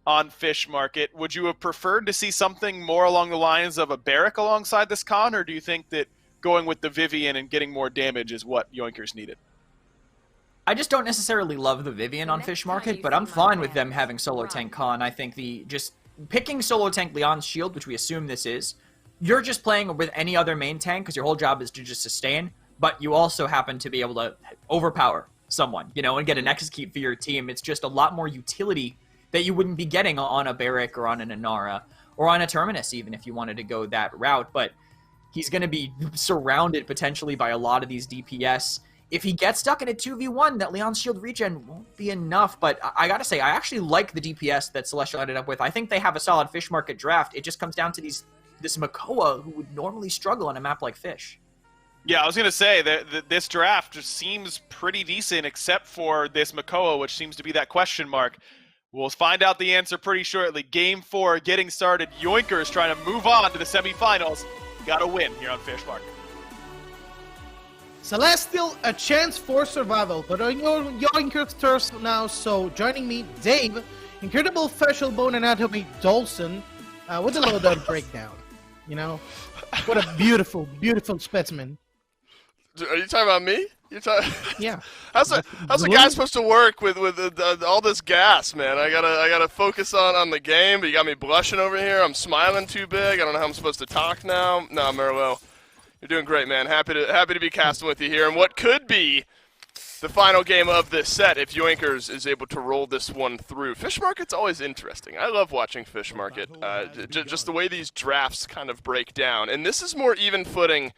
on Fish Market, would you have preferred to see something more along the lines of a Barrack alongside this Khan, or do you think that going with the Vivian and getting more damage is what Yoinkers needed? I just don't necessarily love the Vivian on Fish Market, but I'm fine with them having solo tank Khan. I think just picking solo tank Leon's shield, which we assume this is, you're just playing with any other main tank because your whole job is to just sustain, but you also happen to be able to overpower someone, you know, and get an execute for your team. It's just a lot more utility that you wouldn't be getting on a Barrack or on an Inara or on a Terminus even if you wanted to go that route. But he's going to be surrounded potentially by a lot of these DPS. If he gets stuck in a 2v1, that Leon's shield regen won't be enough. But I gotta say, I actually like the DPS that Celestial ended up with. I think they have a solid Fish Market draft. It just comes down to this Makoa who would normally struggle on a map like Fish. Yeah, I was going to say that this draft just seems pretty decent except for this Makoa, which seems to be that question mark. We'll find out the answer pretty shortly. Game 4 getting started. Yoinkers trying to move on to the semifinals. Got to win here on Fish Market. Celestial, a chance for survival, but on your Yoinkers turf now, so joining me, Dave, Incredible Facial Bone Anatomy, Dolson, with a lowdown breakdown. You know, what a beautiful, beautiful specimen. Are you talking about me? Yeah. How's a guy supposed to work with all this gas, man? I gotta focus on the game, but you got me blushing over here. I'm smiling too big. I don't know how I'm supposed to talk now. No, Merlo, you're doing great, man. Happy to be casting with you here, and what could be the final game of this set if Yoinkers is able to roll this one through. Fish Market's always interesting. I love watching Fish Market. Just the way these drafts kind of break down. And this is more even footing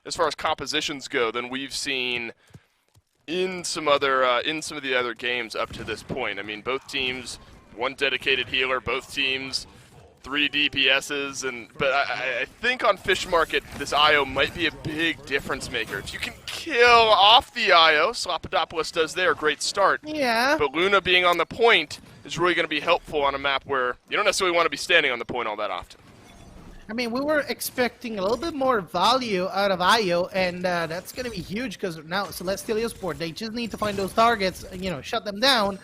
as far as compositions go than we've seen in some of the other games up to this point. I mean, both teams, one dedicated healer, both teams 3 DPSs, but I think on Fish Market, this IO might be a big difference maker. If you can kill off the IO, Slapodopoulos does there, great start. Yeah. But Luna being on the point is really going to be helpful on a map where you don't necessarily want to be standing on the point all that often. I mean, we were expecting a little bit more value out of IO, and that's going to be huge because now Celestial Esports, they just need to find those targets, shut them down,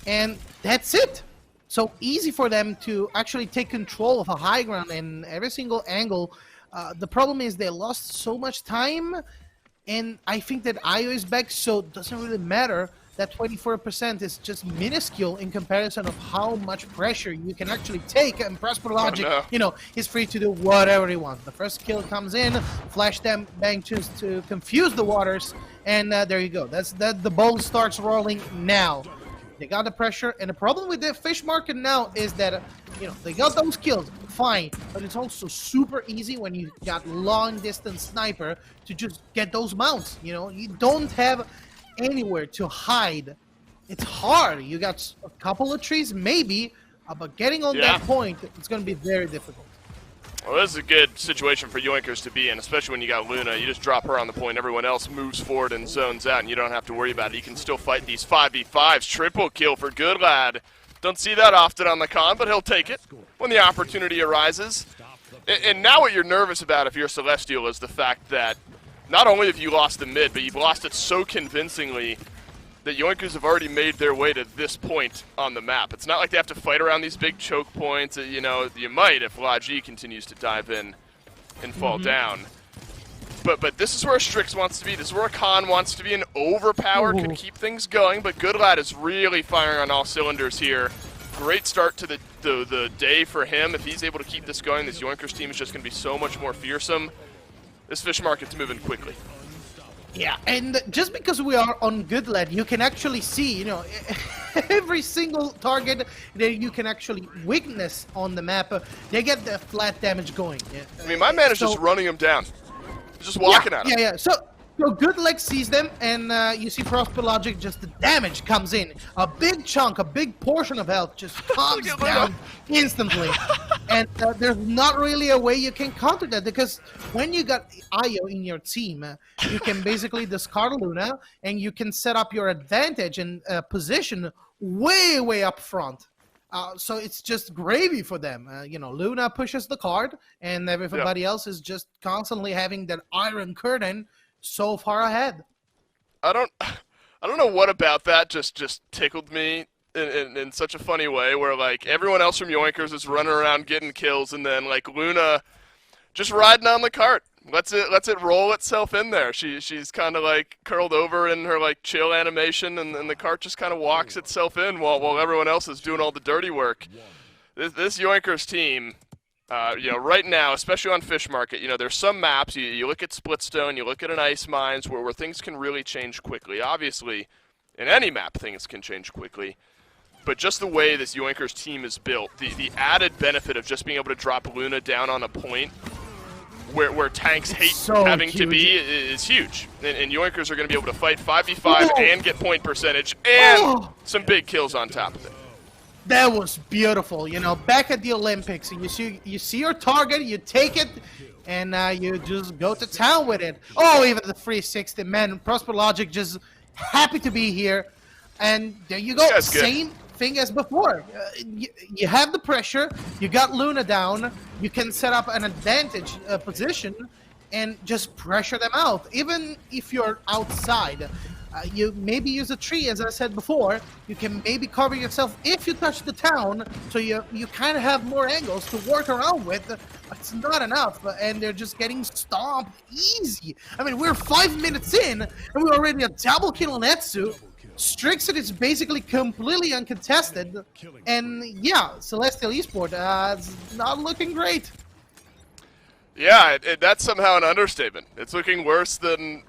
and that's it. So easy for them to actually take control of a high ground in every single angle. The problem is they lost so much time, and I think that IO is back, so it doesn't really matter. That 24% is just minuscule in comparison of how much pressure you can actually take. And Prosper Logic, he's free to do whatever he wants. The first kill comes in, flash them, bang, choose to confuse the waters, and there you go. The ball starts rolling now. They got the pressure, and the problem with the Fish Market now is that, they got those kills, fine, but it's also super easy when you got long-distance sniper to just get those mounts, You don't have anywhere to hide. It's hard. You got a couple of trees, maybe, but getting on that point, it's going to be very difficult. Well, this is a good situation for Yoinkers to be in, especially when you got Luna. You just drop her on the point, everyone else moves forward and zones out, and you don't have to worry about it. You can still fight these 5v5s. Triple kill for Good Lad. Don't see that often on the con, but he'll take it when the opportunity arises. And now what you're nervous about if you're Celestial is the fact that not only have you lost the mid, but you've lost it so convincingly that Yoinkers have already made their way to this point on the map. It's not like they have to fight around these big choke points. You might if Logi continues to dive in and fall down. But this is where a Strix wants to be. This is where a Khan wants to be. An overpowered could keep things going, but Good Lad is really firing on all cylinders here. Great start to the day for him. If he's able to keep this going, this Yoinkers team is just going to be so much more fearsome. This Fish Market's moving quickly. Yeah, and just because we are on Good Lad, you can actually see, every single target that you can actually witness on the map, they get the flat damage going. Yeah. I mean, my man is just running them down. He's just walking at them. Yeah. So Good Leg sees them, and you see Prosper Logic, just the damage comes in. A big chunk, a big portion of health just comes down instantly. And there's not really a way you can counter that, because when you got IO in your team, you can basically discard Luna, and you can set up your advantage and position way up front. So it's just gravy for them. Luna pushes the card, and everybody else is just constantly having that iron curtain so far ahead. I don't know what about that just tickled me in such a funny way, where like everyone else from Yoinkers is running around getting kills, and then like Luna just riding on the cart, lets it roll itself in there. She's kind of like curled over in her like chill animation, and the cart just kind of walks itself in while everyone else is doing all the dirty work. This Yoinkers team. Right now, especially on Fish Market, there's some maps, you look at Splitstone, you look at an Ice Mines, where things can really change quickly. Obviously, in any map, things can change quickly. But just the way this Yoinkers team is built, the added benefit of just being able to drop Luna down on a point where tanks hate having to be is huge. And Yoinkers are going to be able to fight 5v5 and get point percentage and some big kills on top of it. That was beautiful. Back at the Olympics, you see your target, you take it, and you just go to town with it. Oh, even the 360, man. Prosper Logic just happy to be here. And there you go. Same thing as before. You have the pressure. You got Luna down. You can set up an advantage position and just pressure them out. Even if you're outside, you maybe use a tree, as I said before. You can maybe cover yourself if you touch the town, so you kind of have more angles to work around with. It's not enough, and they're just getting stomped easy. I mean, we're 5 minutes in, and we're already a double kill on Etsu. Strixit is basically completely uncontested, and yeah, Celestial Esports is not looking great. Yeah, that's somehow an understatement. It's looking worse than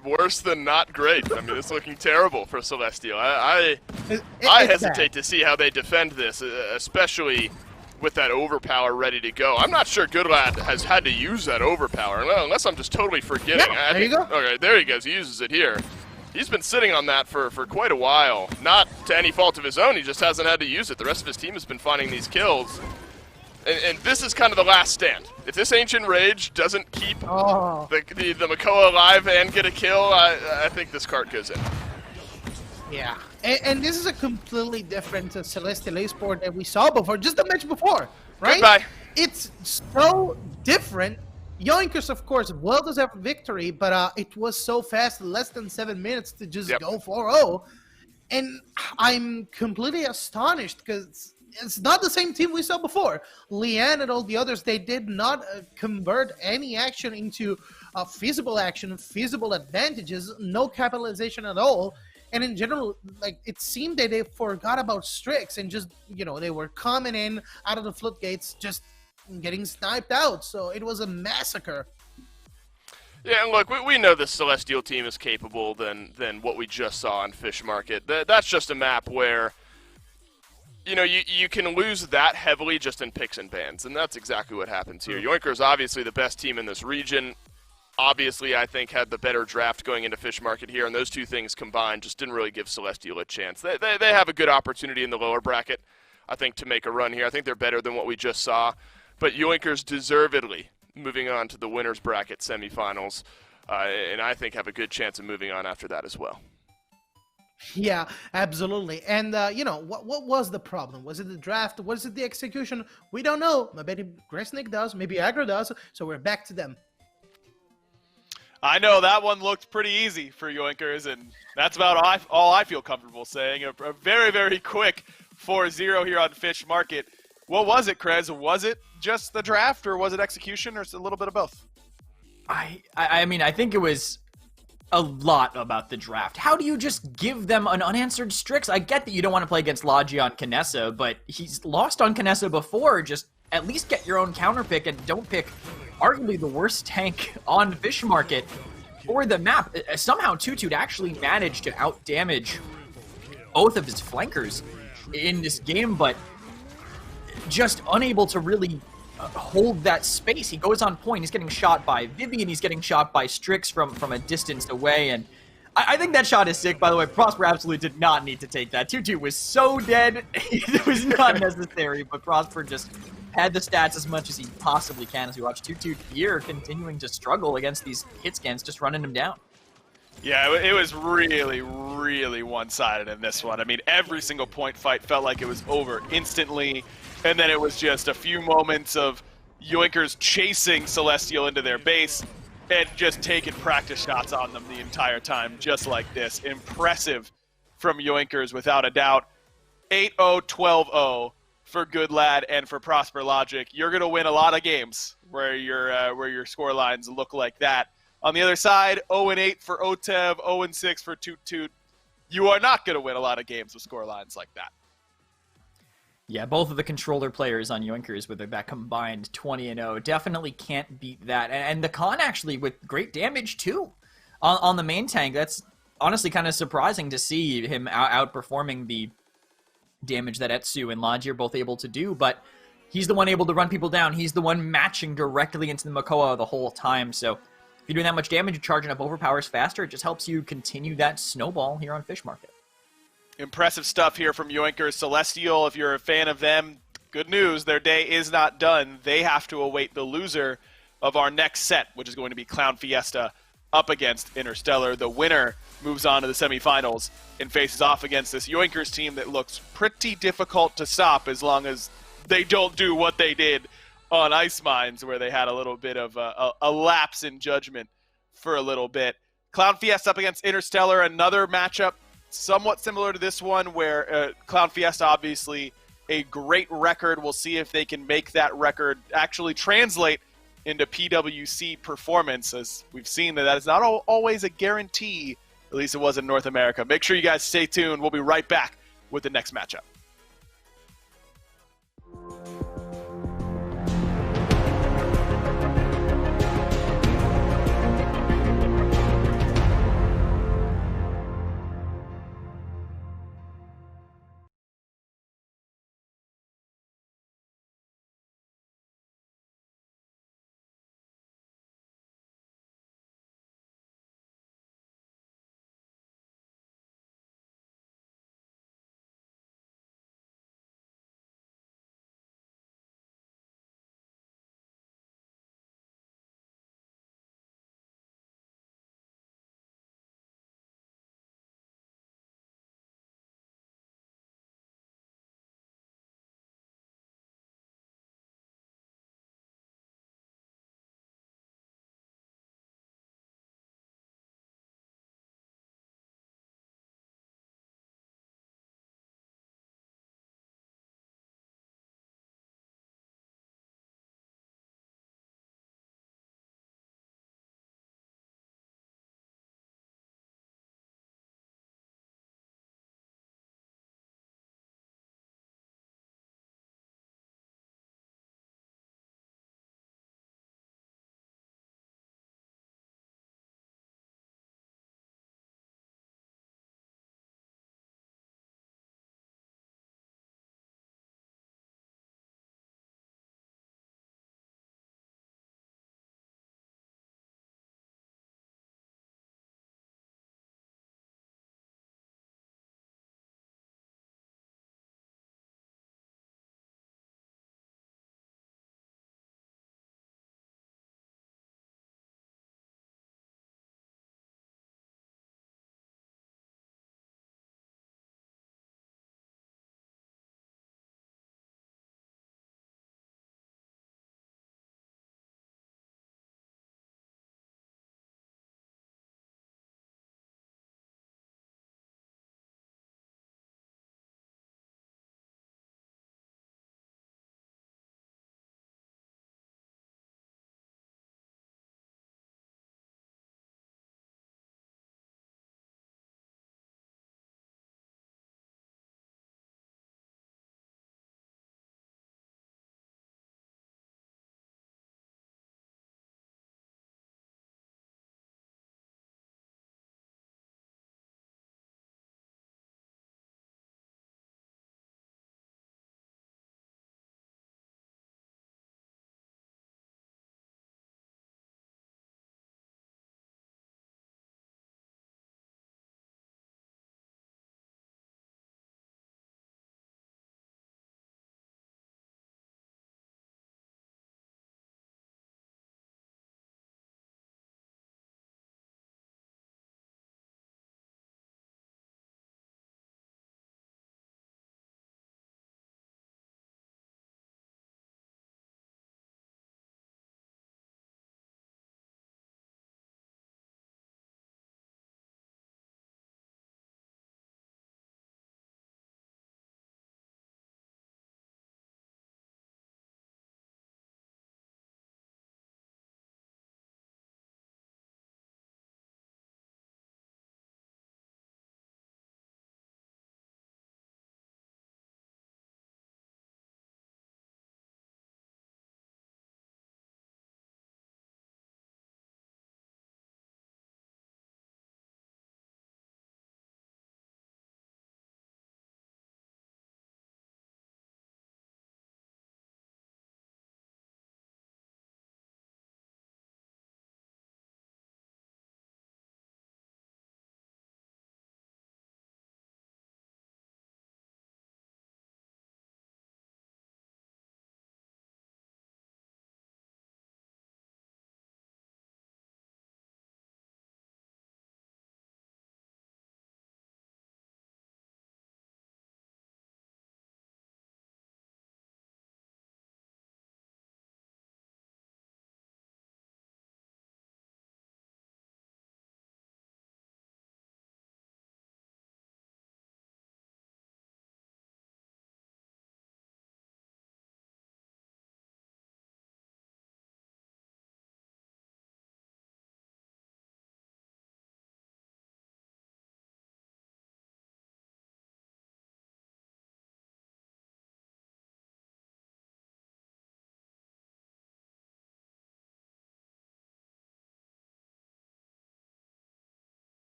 not great. I mean, it's looking terrible for Celestial. I hesitate to see how they defend this, especially with that overpower ready to go. I'm not sure Goodlad has had to use that overpower, unless I'm just totally forgetting. Yeah, there you go. Okay, there he goes. He uses it here. He's been sitting on that for quite a while. Not to any fault of his own, he just hasn't had to use it. The rest of his team has been finding these kills. And this is kind of the last stand. If this Ancient Rage doesn't keep the Makoa alive and get a kill, I think this card goes in. Yeah, and this is a completely different Celestial Esports that we saw before, just the match before, right? Goodbye. It's so different. Yoinkers, of course, well-deserved victory, but it was so fast, less than 7 minutes to just go 4-0. And I'm completely astonished because it's not the same team we saw before. Leanne and all the others, they did not convert any action into feasible action, feasible advantages, no capitalization at all. And in general, like, it seemed that they forgot about Strix and just, they were coming in out of the floodgates, just getting sniped out. So it was a massacre. Yeah, and look, we know the Celestial team is capable than what we just saw on Fish Market. That's just a map where, you can lose that heavily just in picks and bans, and that's exactly what happens here. Yoinkers is obviously the best team in this region. Obviously, I think, had the better draft going into Fish Market here, and those two things combined just didn't really give Celestial a chance. They have a good opportunity in the lower bracket, I think, to make a run here. I think they're better than what we just saw. But Yoinkers deservedly moving on to the winner's bracket semifinals, and I think have a good chance of moving on after that as well. Yeah, absolutely. And, what was the problem? Was it the draft? Was it the execution? We don't know. Maybe Gresnik does. Maybe Aggro does. So we're back to them. I know that one looked pretty easy for Yoinkers, and that's about all I feel comfortable saying. A very, very quick 4-0 here on Fish Market. What was it, Krez? Was it just the draft, or was it execution, or a little bit of both? I mean, I think it was a lot about the draft. How do you just give them an unanswered Strix? I get that you don't want to play against Logi on Kinessa, but he's lost on Kinessa before. Just at least get your own counter pick and don't pick arguably the worst tank on Fish Market for the map. Somehow Tutu'd actually managed to outdamage both of his flankers in this game, but just unable to really hold that space. He goes on point. He's getting shot by Vivian. He's getting shot by Strix from a distance away, and I think that shot is sick, by the way. Prosper absolutely did not need to take that. Tutu was so dead. It was not necessary, but Prosper just had the stats as much as he possibly can as we watch Tutu here continuing to struggle against these hit scans, just running him down. Yeah, it was really, really one-sided in this one. I mean, every single point fight felt like it was over instantly, and then it was just a few moments of Yoinkers chasing Celestial into their base and just taking practice shots on them the entire time, just like this. Impressive from Yoinkers, without a doubt. 8-0, 12-0 for Goodlad and for Prosper Logic. You're going to win a lot of games where your score lines look like that. On the other side, 0-8 for Otev, 0-6 for Toot Toot. You are not going to win a lot of games with score lines like that. Yeah, both of the controller players on Yoinkers with that combined 20-0 definitely can't beat that. And the Khan actually with great damage too on the main tank. That's honestly kind of surprising to see him outperforming the damage that Etsu and Logi are both able to do. But he's the one able to run people down. He's the one matching directly into the Makoa the whole time. So if you're doing that much damage, you charge enough overpowers faster. It just helps you continue that snowball here on Fish Market. Impressive stuff here from Yoinkers. Celestial, if you're a fan of them, good news, their day is not done. They have to await the loser of our next set, which is going to be Clown Fiesta up against Interstellar. The winner moves on to the semifinals and faces off against this Yoinkers team that looks pretty difficult to stop as long as they don't do what they did on Ice Mines, where they had a little bit of a lapse in judgment for a little bit. Clown Fiesta up against Interstellar, another matchup somewhat similar to this one, where Clown Fiesta, obviously a great record. We'll see if they can make that record actually translate into PWC performance, as we've seen that is not always a guarantee, at least it was in North America. Make sure you guys stay tuned. We'll be right back with the next matchup.